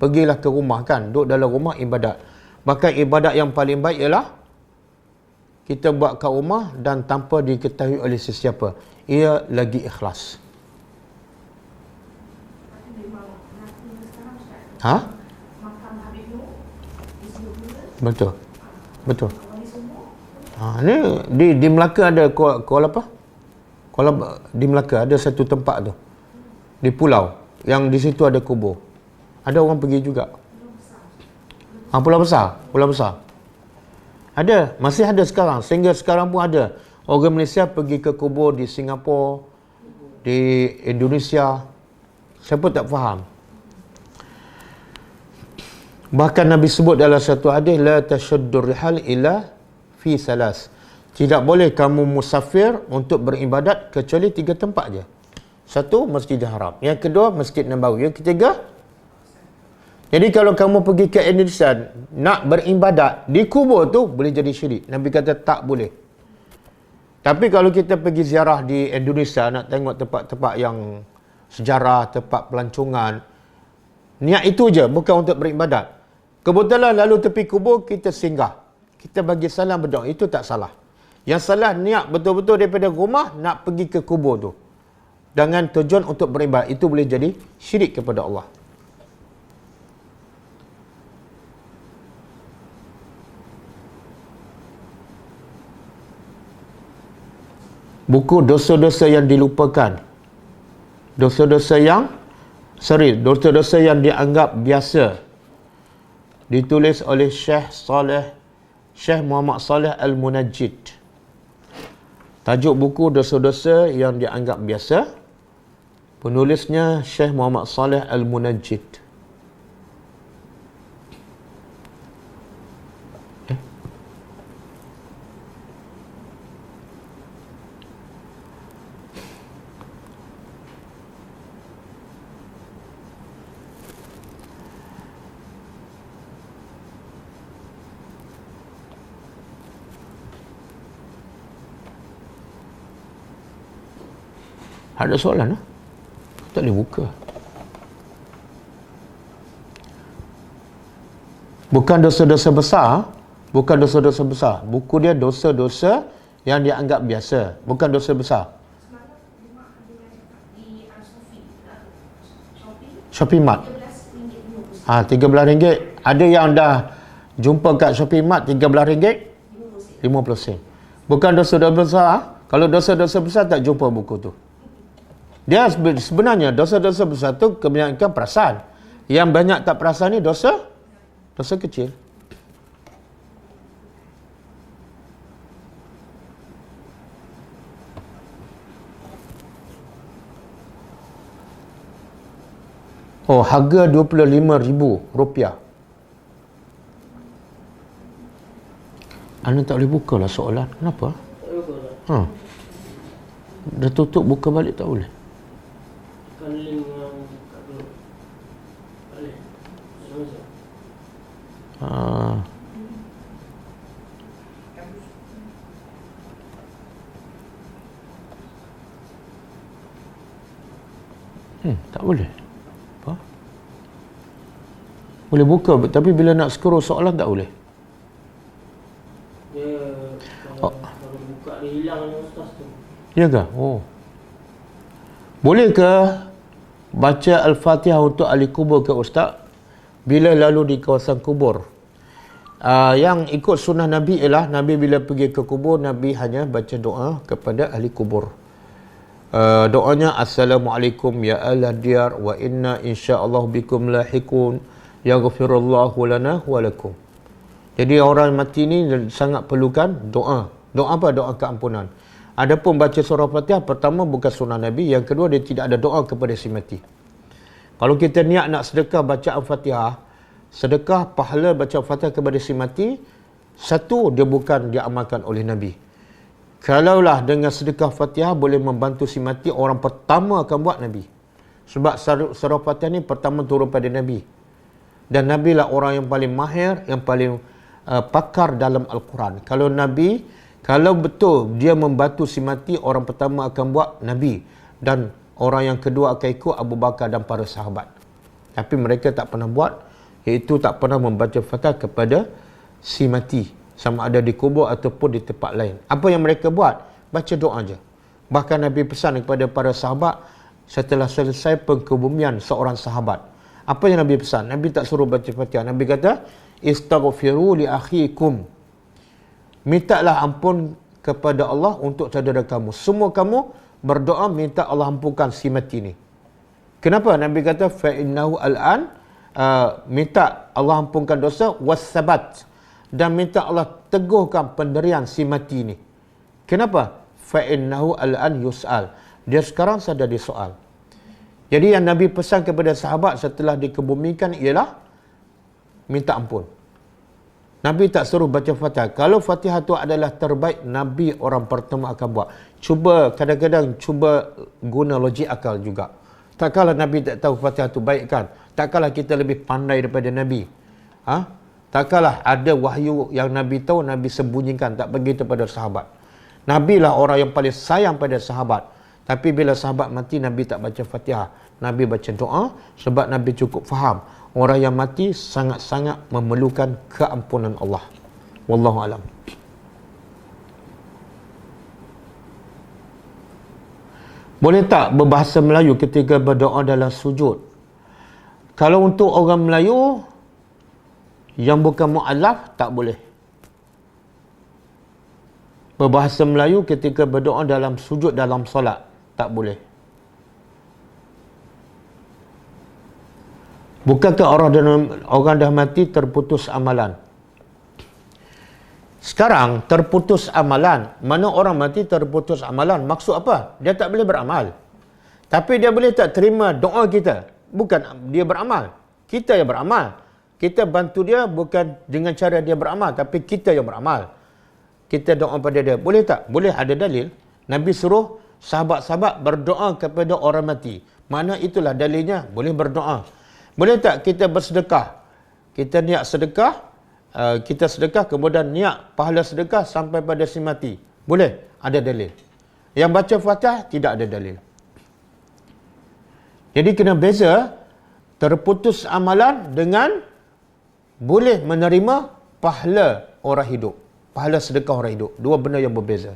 Pergilah ke rumah kan. Duduk dalam rumah ibadat. Bahkan ibadat yang paling baik ialah kita buat kat rumah dan tanpa diketahui oleh sesiapa. Ia lagi ikhlas. Betul. Betul. Ni di Melaka ada Kuala apa? Di Melaka ada satu tempat tu. Di pulau yang di situ ada kubur. Ada orang pergi juga. Pulau Besar. Ada, masih ada sekarang. Sehingga sekarang pun ada. Orang Malaysia pergi ke kubur di Singapura, di Indonesia. Siapa tak faham? Bahkan Nabi sebut dalam satu hadis, la tashaddur rihal illa fi salas. Tidak boleh kamu musafir untuk beribadat kecuali 3 tempat je. Satu, Masjidil Haram. Yang kedua, Masjid Nabawi. Yang ketiga, jadi kalau kamu pergi ke Indonesia nak beribadat di kubur tu, boleh jadi syirik. Nabi kata tak boleh. Tapi kalau kita pergi ziarah di Indonesia, nak tengok tempat-tempat yang sejarah, tempat pelancongan, niat itu je, bukan untuk beribadat. Kebetulan lalu tepi kubur, kita singgah. Kita bagi salam berdoa, itu tak salah. Yang salah niat betul-betul daripada rumah nak pergi ke kubur tu. dengan tujuan untuk beribadat, itu boleh jadi syirik kepada Allah. Buku dosa-dosa yang dilupakan, dosa-dosa yang dianggap biasa, ditulis oleh Syekh Muhammad Saleh Al-Munajjid. Tajuk buku dosa-dosa yang dianggap biasa, penulisnya Syekh Muhammad Saleh Al-Munajjid. Ada soalan lah? Tak boleh buka. Bukan dosa-dosa besar. Bukan dosa-dosa besar. Buku dia dosa-dosa yang dianggap biasa. Bukan dosa besar. Shopee Mart. RM13. Ada yang dah jumpa kat Shopee Mart RM13, 50 sen. Bukan dosa-dosa besar. Kalau dosa-dosa besar tak jumpa buku tu. Dia sebenarnya dosa-dosa besar tu kebanyakan perasan. Yang banyak tak perasan ni dosa kecil. Oh, harga RM25,000. Anda tak boleh buka lah soalan. Kenapa? Dah tutup, buka balik tak boleh. Link kat tu balik. Tak boleh. Apa? Boleh buka, tapi bila nak scroll soalan tak boleh. Dia kalau buka dia hilang ni ustaz tu. Ya ke? Oh. Boleh ke baca Al-Fatihah untuk ahli kubur ke ustaz bila lalu di kawasan kubur? Yang ikut sunnah Nabi ialah Nabi bila pergi ke kubur, Nabi hanya baca doa kepada ahli kubur. Doanya Assalamualaikum ya ahla diyar wa inna insyaallah bikum lahiqun yaghfirullahu lana wa lakum. Jadi orang mati ni sangat perlukan doa. Doa apa? Doa keampunan. Adapun baca surah Fatihah, pertama bukan sunnah Nabi, yang kedua dia tidak ada doa kepada si mati. Kalau kita niat nak sedekah baca Al-Fatihah, sedekah pahala baca Al-Fatihah kepada si mati, satu, dia bukan diamalkan oleh Nabi. Kalaulah dengan sedekah Fatihah boleh membantu si mati, orang pertama akan buat Nabi. Sebab surah Fatihah ni pertama turun pada Nabi. Dan Nabi lah orang yang paling mahir, yang paling pakar dalam Al-Quran. Kalau betul dia membantu si mati, orang pertama akan buat Nabi. Dan orang yang kedua akan ikut Abu Bakar dan para sahabat. Tapi mereka tak pernah buat, iaitu tak pernah membaca Fatihah kepada si mati, sama ada di kubur ataupun di tempat lain. Apa yang mereka buat? Baca doa je. Bahkan Nabi pesan kepada para sahabat setelah selesai pengkebumian seorang sahabat. Apa yang Nabi pesan? Nabi tak suruh baca Fatihah. Nabi kata, istaghfiru li akhikum. Mintalah ampun kepada Allah untuk saudara kamu. Semua kamu berdoa minta Allah ampunkan si mati ni. Kenapa? Nabi kata fa innahu al-an, minta Allah ampunkan dosa, wassabat, dan minta Allah teguhkan penderian si mati ni. Kenapa? Fa innahu al-an yus'al. Dia sekarang sedang disoal. Jadi yang Nabi pesan kepada sahabat setelah dikebumikan ialah minta ampun. Nabi tak suruh baca Fatihah. Kalau Fatihah tu adalah terbaik, Nabi orang pertama akan buat. Kadang-kadang cuba guna logik akal juga. Takkanlah Nabi tak tahu Fatihah tu baik kan? Takkanlah kita lebih pandai daripada Nabi? Takkanlah ada wahyu yang Nabi tahu, Nabi sembunyikan, tak begitu pada sahabat. Nabi lah orang yang paling sayang pada sahabat. Tapi bila sahabat mati, Nabi tak baca Fatihah. Nabi baca doa sebab Nabi cukup faham orang yang mati sangat-sangat memerlukan keampunan Allah. Wallahu alam. Boleh tak berbahasa Melayu ketika berdoa dalam sujud? Kalau untuk orang Melayu yang bukan mu'allaf, tak boleh. Berbahasa Melayu ketika berdoa dalam sujud dalam solat, tak boleh. Bukankah orang dah mati terputus amalan? Sekarang terputus amalan. Mana orang mati terputus amalan? Maksud apa? Dia tak boleh beramal. Tapi dia boleh tak terima doa kita? Bukan dia beramal. Kita yang beramal. Kita bantu dia bukan dengan cara dia beramal, tapi kita yang beramal. Kita doa pada dia. Boleh tak? Boleh, ada dalil. Nabi suruh sahabat-sahabat berdoa kepada orang mati. Mana itulah dalilnya. Boleh berdoa. Boleh tak kita bersedekah? Kita niat sedekah, kita sedekah kemudian niat pahala sedekah sampai pada si mati. Boleh? Ada dalil. Yang baca Fatihah tidak ada dalil. Jadi kena beza terputus amalan dengan boleh menerima pahala orang hidup. Pahala sedekah orang hidup. Dua benda yang berbeza.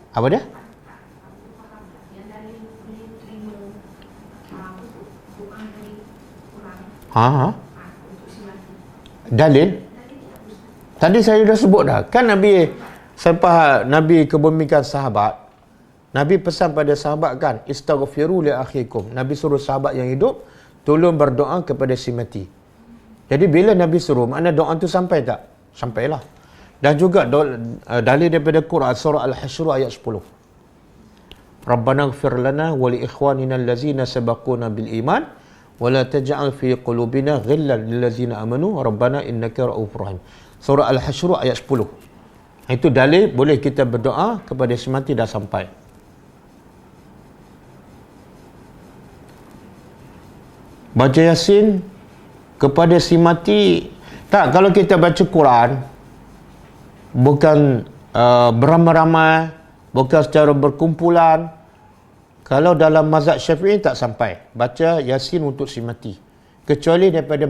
Apa dia? Dalil? Tadi saya dah sebut dah. Kan Nabi selepas Nabi kebumikan sahabat, Nabi pesan pada sahabat kan, istaghfiru li akhikum. Nabi suruh sahabat yang hidup tolong berdoa kepada si mati. Jadi bila Nabi suruh, makna doa tu sampai tak? Sampailah. Dan juga dalil daripada Quran surah Al-Hashr ayat 10. Rabbana ighfir lana wa li ikhwanina allazina sabaquna bil iman wala taj'al fi qulubina ghillan lil ladzina amanu rabbana innaka ra'ufur rahim. Surah Al-Hashr ayat 10. Itu dalil boleh kita berdoa kepada si mati dah sampai. Baca Yasin kepada si mati, tak, kalau kita baca Quran bukan beramai-ramai, bukan secara berkumpulan. Kalau dalam mazhab Syafi'i tak sampai baca Yasin untuk si mati, kecuali daripada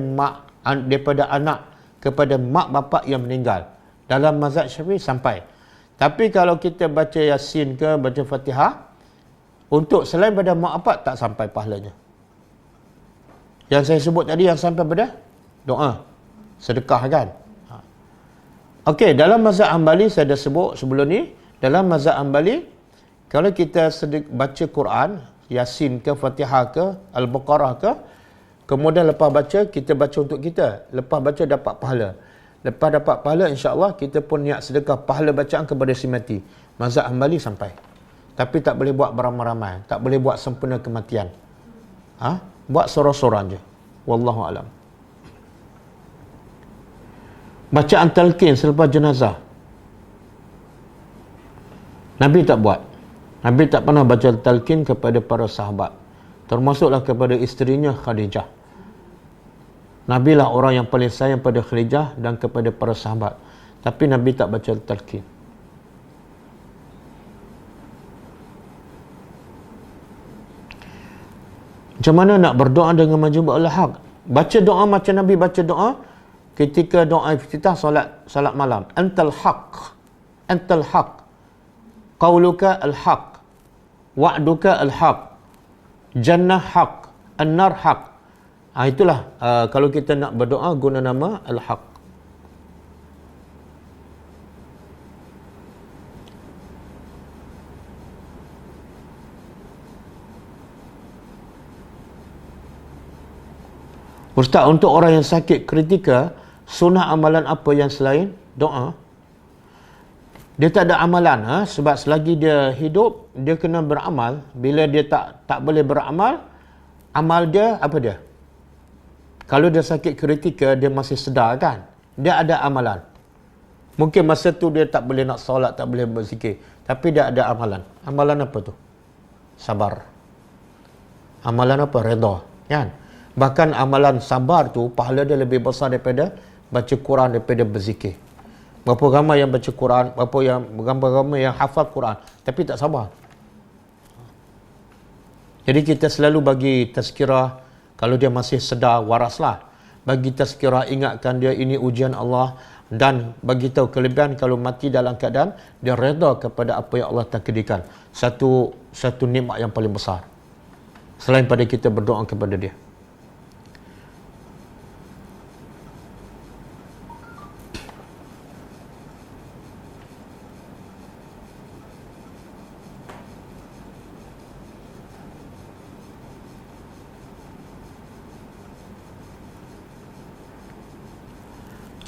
anak kepada mak bapak yang meninggal. Dalam mazhab Syafi'i sampai. Tapi kalau kita baca Yasin ke baca Fatihah untuk selain pada mak bapak, tak sampai pahalanya. Yang saya sebut tadi yang sampai pada doa, sedekah kan. Okey, dalam mazhab Hanbali saya dah sebut sebelum ni, dalam mazhab Hanbali kalau kita baca Quran, Yasin ke, Fatihah ke, Al-Baqarah ke, kemudian lepas baca, kita baca untuk kita. Lepas baca dapat pahala. Lepas dapat pahala, insya-Allah kita pun niat sedekah pahala bacaan kepada si mati. Mazhab Hanbali sampai. Tapi tak boleh buat beramai-ramai. Tak boleh buat sempena kematian. Buat sorang-sorang je. Wallahu alam. Bacaan talqin selepas jenazah. Nabi tak buat. Nabi tak pernah baca talqin kepada para sahabat. Termasuklah kepada isterinya Khadijah. Nabi lah orang yang paling sayang pada Khadijah dan kepada para sahabat. Tapi Nabi tak baca talqin. Macam mana nak berdoa dengan majmuk al-haq? Baca doa macam Nabi baca doa ketika doa iftitah salat malam. Antal haq. Antal haq. Qauluka al-haq. Wa'duka al-haq. Jannah haq. An-nar haq. Itulah kalau kita nak berdoa guna nama al-haq. Ustaz, untuk orang yang sakit kritikal, sunnah amalan apa yang selain doa? Dia tak ada amalan, sebab selagi dia hidup, dia kena beramal. Bila dia tak boleh beramal, amal dia apa dia? Kalau dia sakit kritikal, dia masih sedar kan? Dia ada amalan. Mungkin masa tu dia tak boleh nak solat, tak boleh berzikir. Tapi dia ada amalan. Amalan apa tu? Sabar. Amalan apa? Redha. Kan? Bahkan amalan sabar tu, pahala dia lebih besar daripada baca Quran, daripada berzikir. Berapa ramai yang baca Quran, berapa ramai yang hafal Quran, tapi tak sabar. Jadi kita selalu bagi tazkirah, kalau dia masih sedar, waraslah. Bagi tazkirah, ingatkan dia ini ujian Allah. dan bagi tahu kelebihan kalau mati dalam keadaan dia redha kepada apa yang Allah takdirkan. Satu nikmat yang paling besar. Selain pada kita berdoa kepada dia.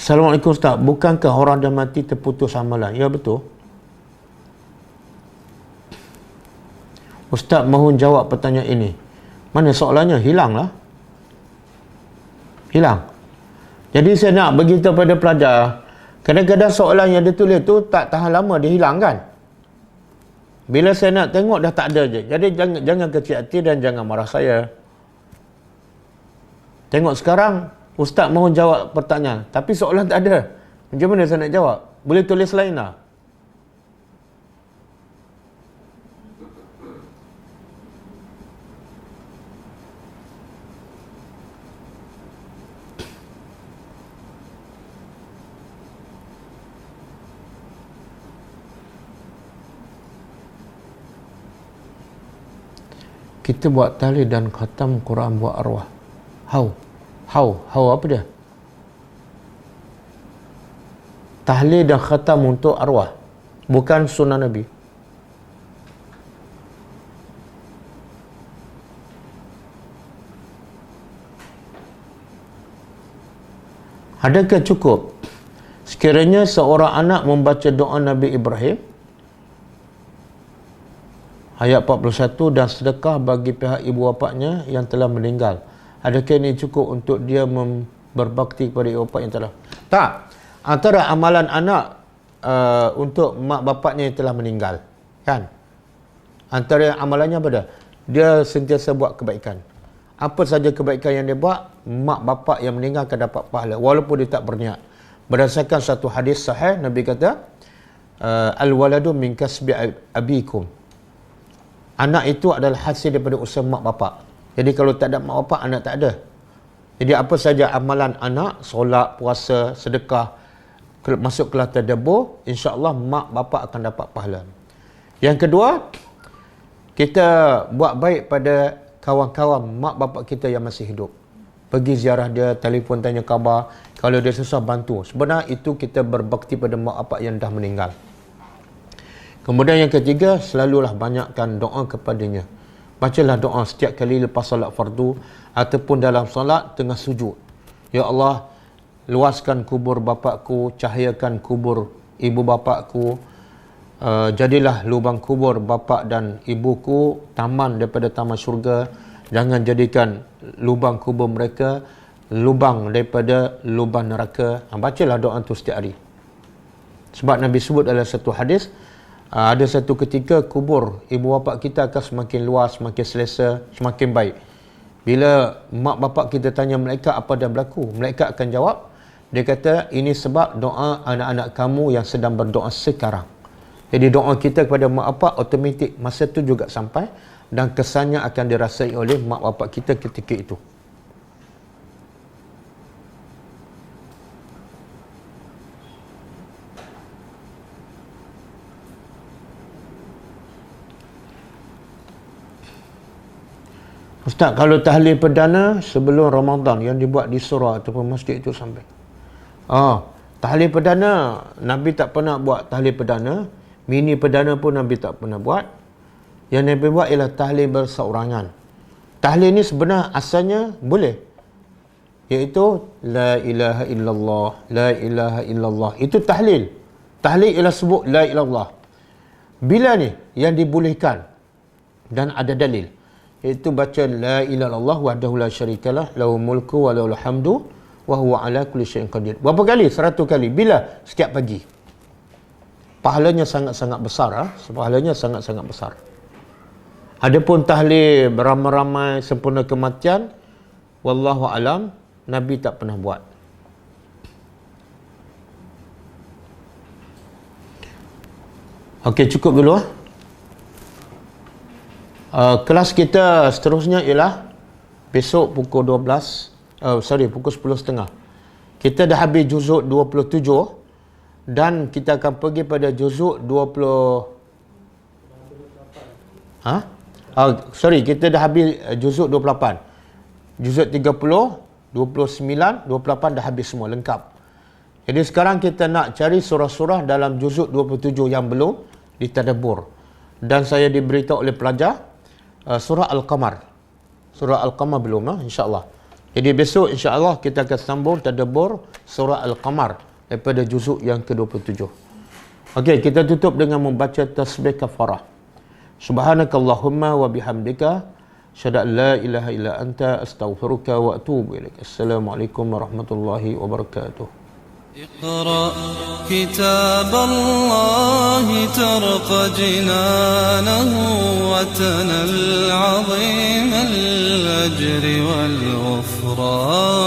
Assalamualaikum Ustaz, bukankah orang dah mati terputus amalan? Ya, betul. Ustaz mohon jawab pertanyaan ini. Mana soalannya? Hilanglah. Hilang. Jadi saya nak beritahu pada pelajar, kadang-kadang soalan yang dia tulis tu tak tahan lama, dia hilang kan? Bila saya nak tengok dah tak ada je. Jadi jangan kecil hati dan jangan marah saya. Tengok sekarang, Ustaz mohon jawab pertanyaan. Tapi soalan tak ada. Macam mana saya nak jawab? Boleh tulis lain lah. Kita buat tahlil dan khatam Quran buat arwah. How apa dia? Tahlil dan khatam untuk arwah, bukan sunnah Nabi. Adakah cukup sekiranya seorang anak membaca doa Nabi Ibrahim ayat 41 dan sedekah bagi pihak ibu bapanya yang telah meninggal? Adakah ini cukup untuk dia berbakti kepada ibu bapa yang telah? Tak. Antara amalan anak untuk mak bapaknya yang telah meninggal, kan? Antara amalannya apa dia? Dia sentiasa buat kebaikan. Apa saja kebaikan yang dia buat, mak bapak yang meninggal akan dapat pahala walaupun dia tak berniat. Berdasarkan satu hadis sahih, Nabi kata, al-waladu min kasbi abikum. Anak itu adalah hasil daripada usaha mak bapak. Jadi kalau tak ada mak bapak, anak tak ada. Jadi apa saja amalan anak, solat, puasa, sedekah, masuk kelas tadabbur, insya-Allah mak bapak akan dapat pahala. Yang kedua, kita buat baik pada kawan-kawan mak bapak kita yang masih hidup. Pergi ziarah dia, telefon tanya khabar, kalau dia susah bantu. Sebenarnya itu kita berbakti pada mak bapak yang dah meninggal. Kemudian yang ketiga, selalulah banyakkan doa kepadanya. Bacalah doa setiap kali lepas solat fardu ataupun dalam solat tengah sujud. Ya Allah, luaskan kubur bapakku, cahayakan kubur ibu bapakku, jadilah lubang kubur bapak dan ibuku taman daripada taman syurga. Jangan jadikan lubang kubur mereka lubang daripada lubang neraka. Bacalah doa itu setiap hari. Sebab Nabi sebut dalam satu hadis, ada satu ketika kubur ibu bapa kita akan semakin luas, semakin selesa, semakin baik. Bila mak bapak kita tanya malaikat apa dah berlaku, malaikat akan jawab, dia kata ini sebab doa anak-anak kamu yang sedang berdoa sekarang. Jadi doa kita kepada mak bapak automatik masa tu juga sampai dan kesannya akan dirasai oleh mak bapak kita ketika itu. Ustaz, kalau tahlil perdana sebelum Ramadan yang dibuat di surau ataupun masjid itu sampai. Tahlil perdana, Nabi tak pernah buat tahlil perdana. Mini perdana pun Nabi tak pernah buat. Yang Nabi buat ialah tahlil berseorangan. Tahlil ni sebenarnya asalnya boleh. Iaitu, La ilaha illallah, La ilaha illallah. Itu tahlil. Tahlil ialah sebut La ilaha illallah. Bila ni yang dibolehkan dan ada dalil, iaitu baca la ilaha illallah wahdahu la syarikalah lahul mulku wa lahul hamdu wa huwa ala kulli syai'in qadir. Berapa kali? 100 kali. Bila? Setiap pagi. Pahalanya sangat-sangat besar. Pahalanya sangat-sangat besar. Adapun tahlil beramai-ramai sempurna kematian, wallahu alam, Nabi tak pernah buat. Okey, cukup dulu. Kelas kita seterusnya ialah besok pukul 12, pukul 10.30. Kita dah habis juzuk 27 dan kita akan pergi pada juzuk 20. Kita dah habis juzuk 28. Juzuk 30, 29, 28 dah habis semua lengkap. Jadi sekarang kita nak cari surah-surah dalam juzuk 27 yang belum ditadabbur. Dan saya diberitahu oleh pelajar surah Al-Qamar. Surah Al-Qamar belum, insya-Allah. Jadi besok insya-Allah kita akan sambung tadabbur surah Al-Qamar daripada juzuk yang ke-27. Okey, kita tutup dengan membaca tasbih kafarah. Subhanakallahumma wa bihamdika asyhadu an la ilaha illa anta astaghfiruka wa atubu ilaik. Assalamualaikum warahmatullahi wabarakatuh. اقرأ كتاب الله ترق جنانه وتنل عظيم الأجر والغفران.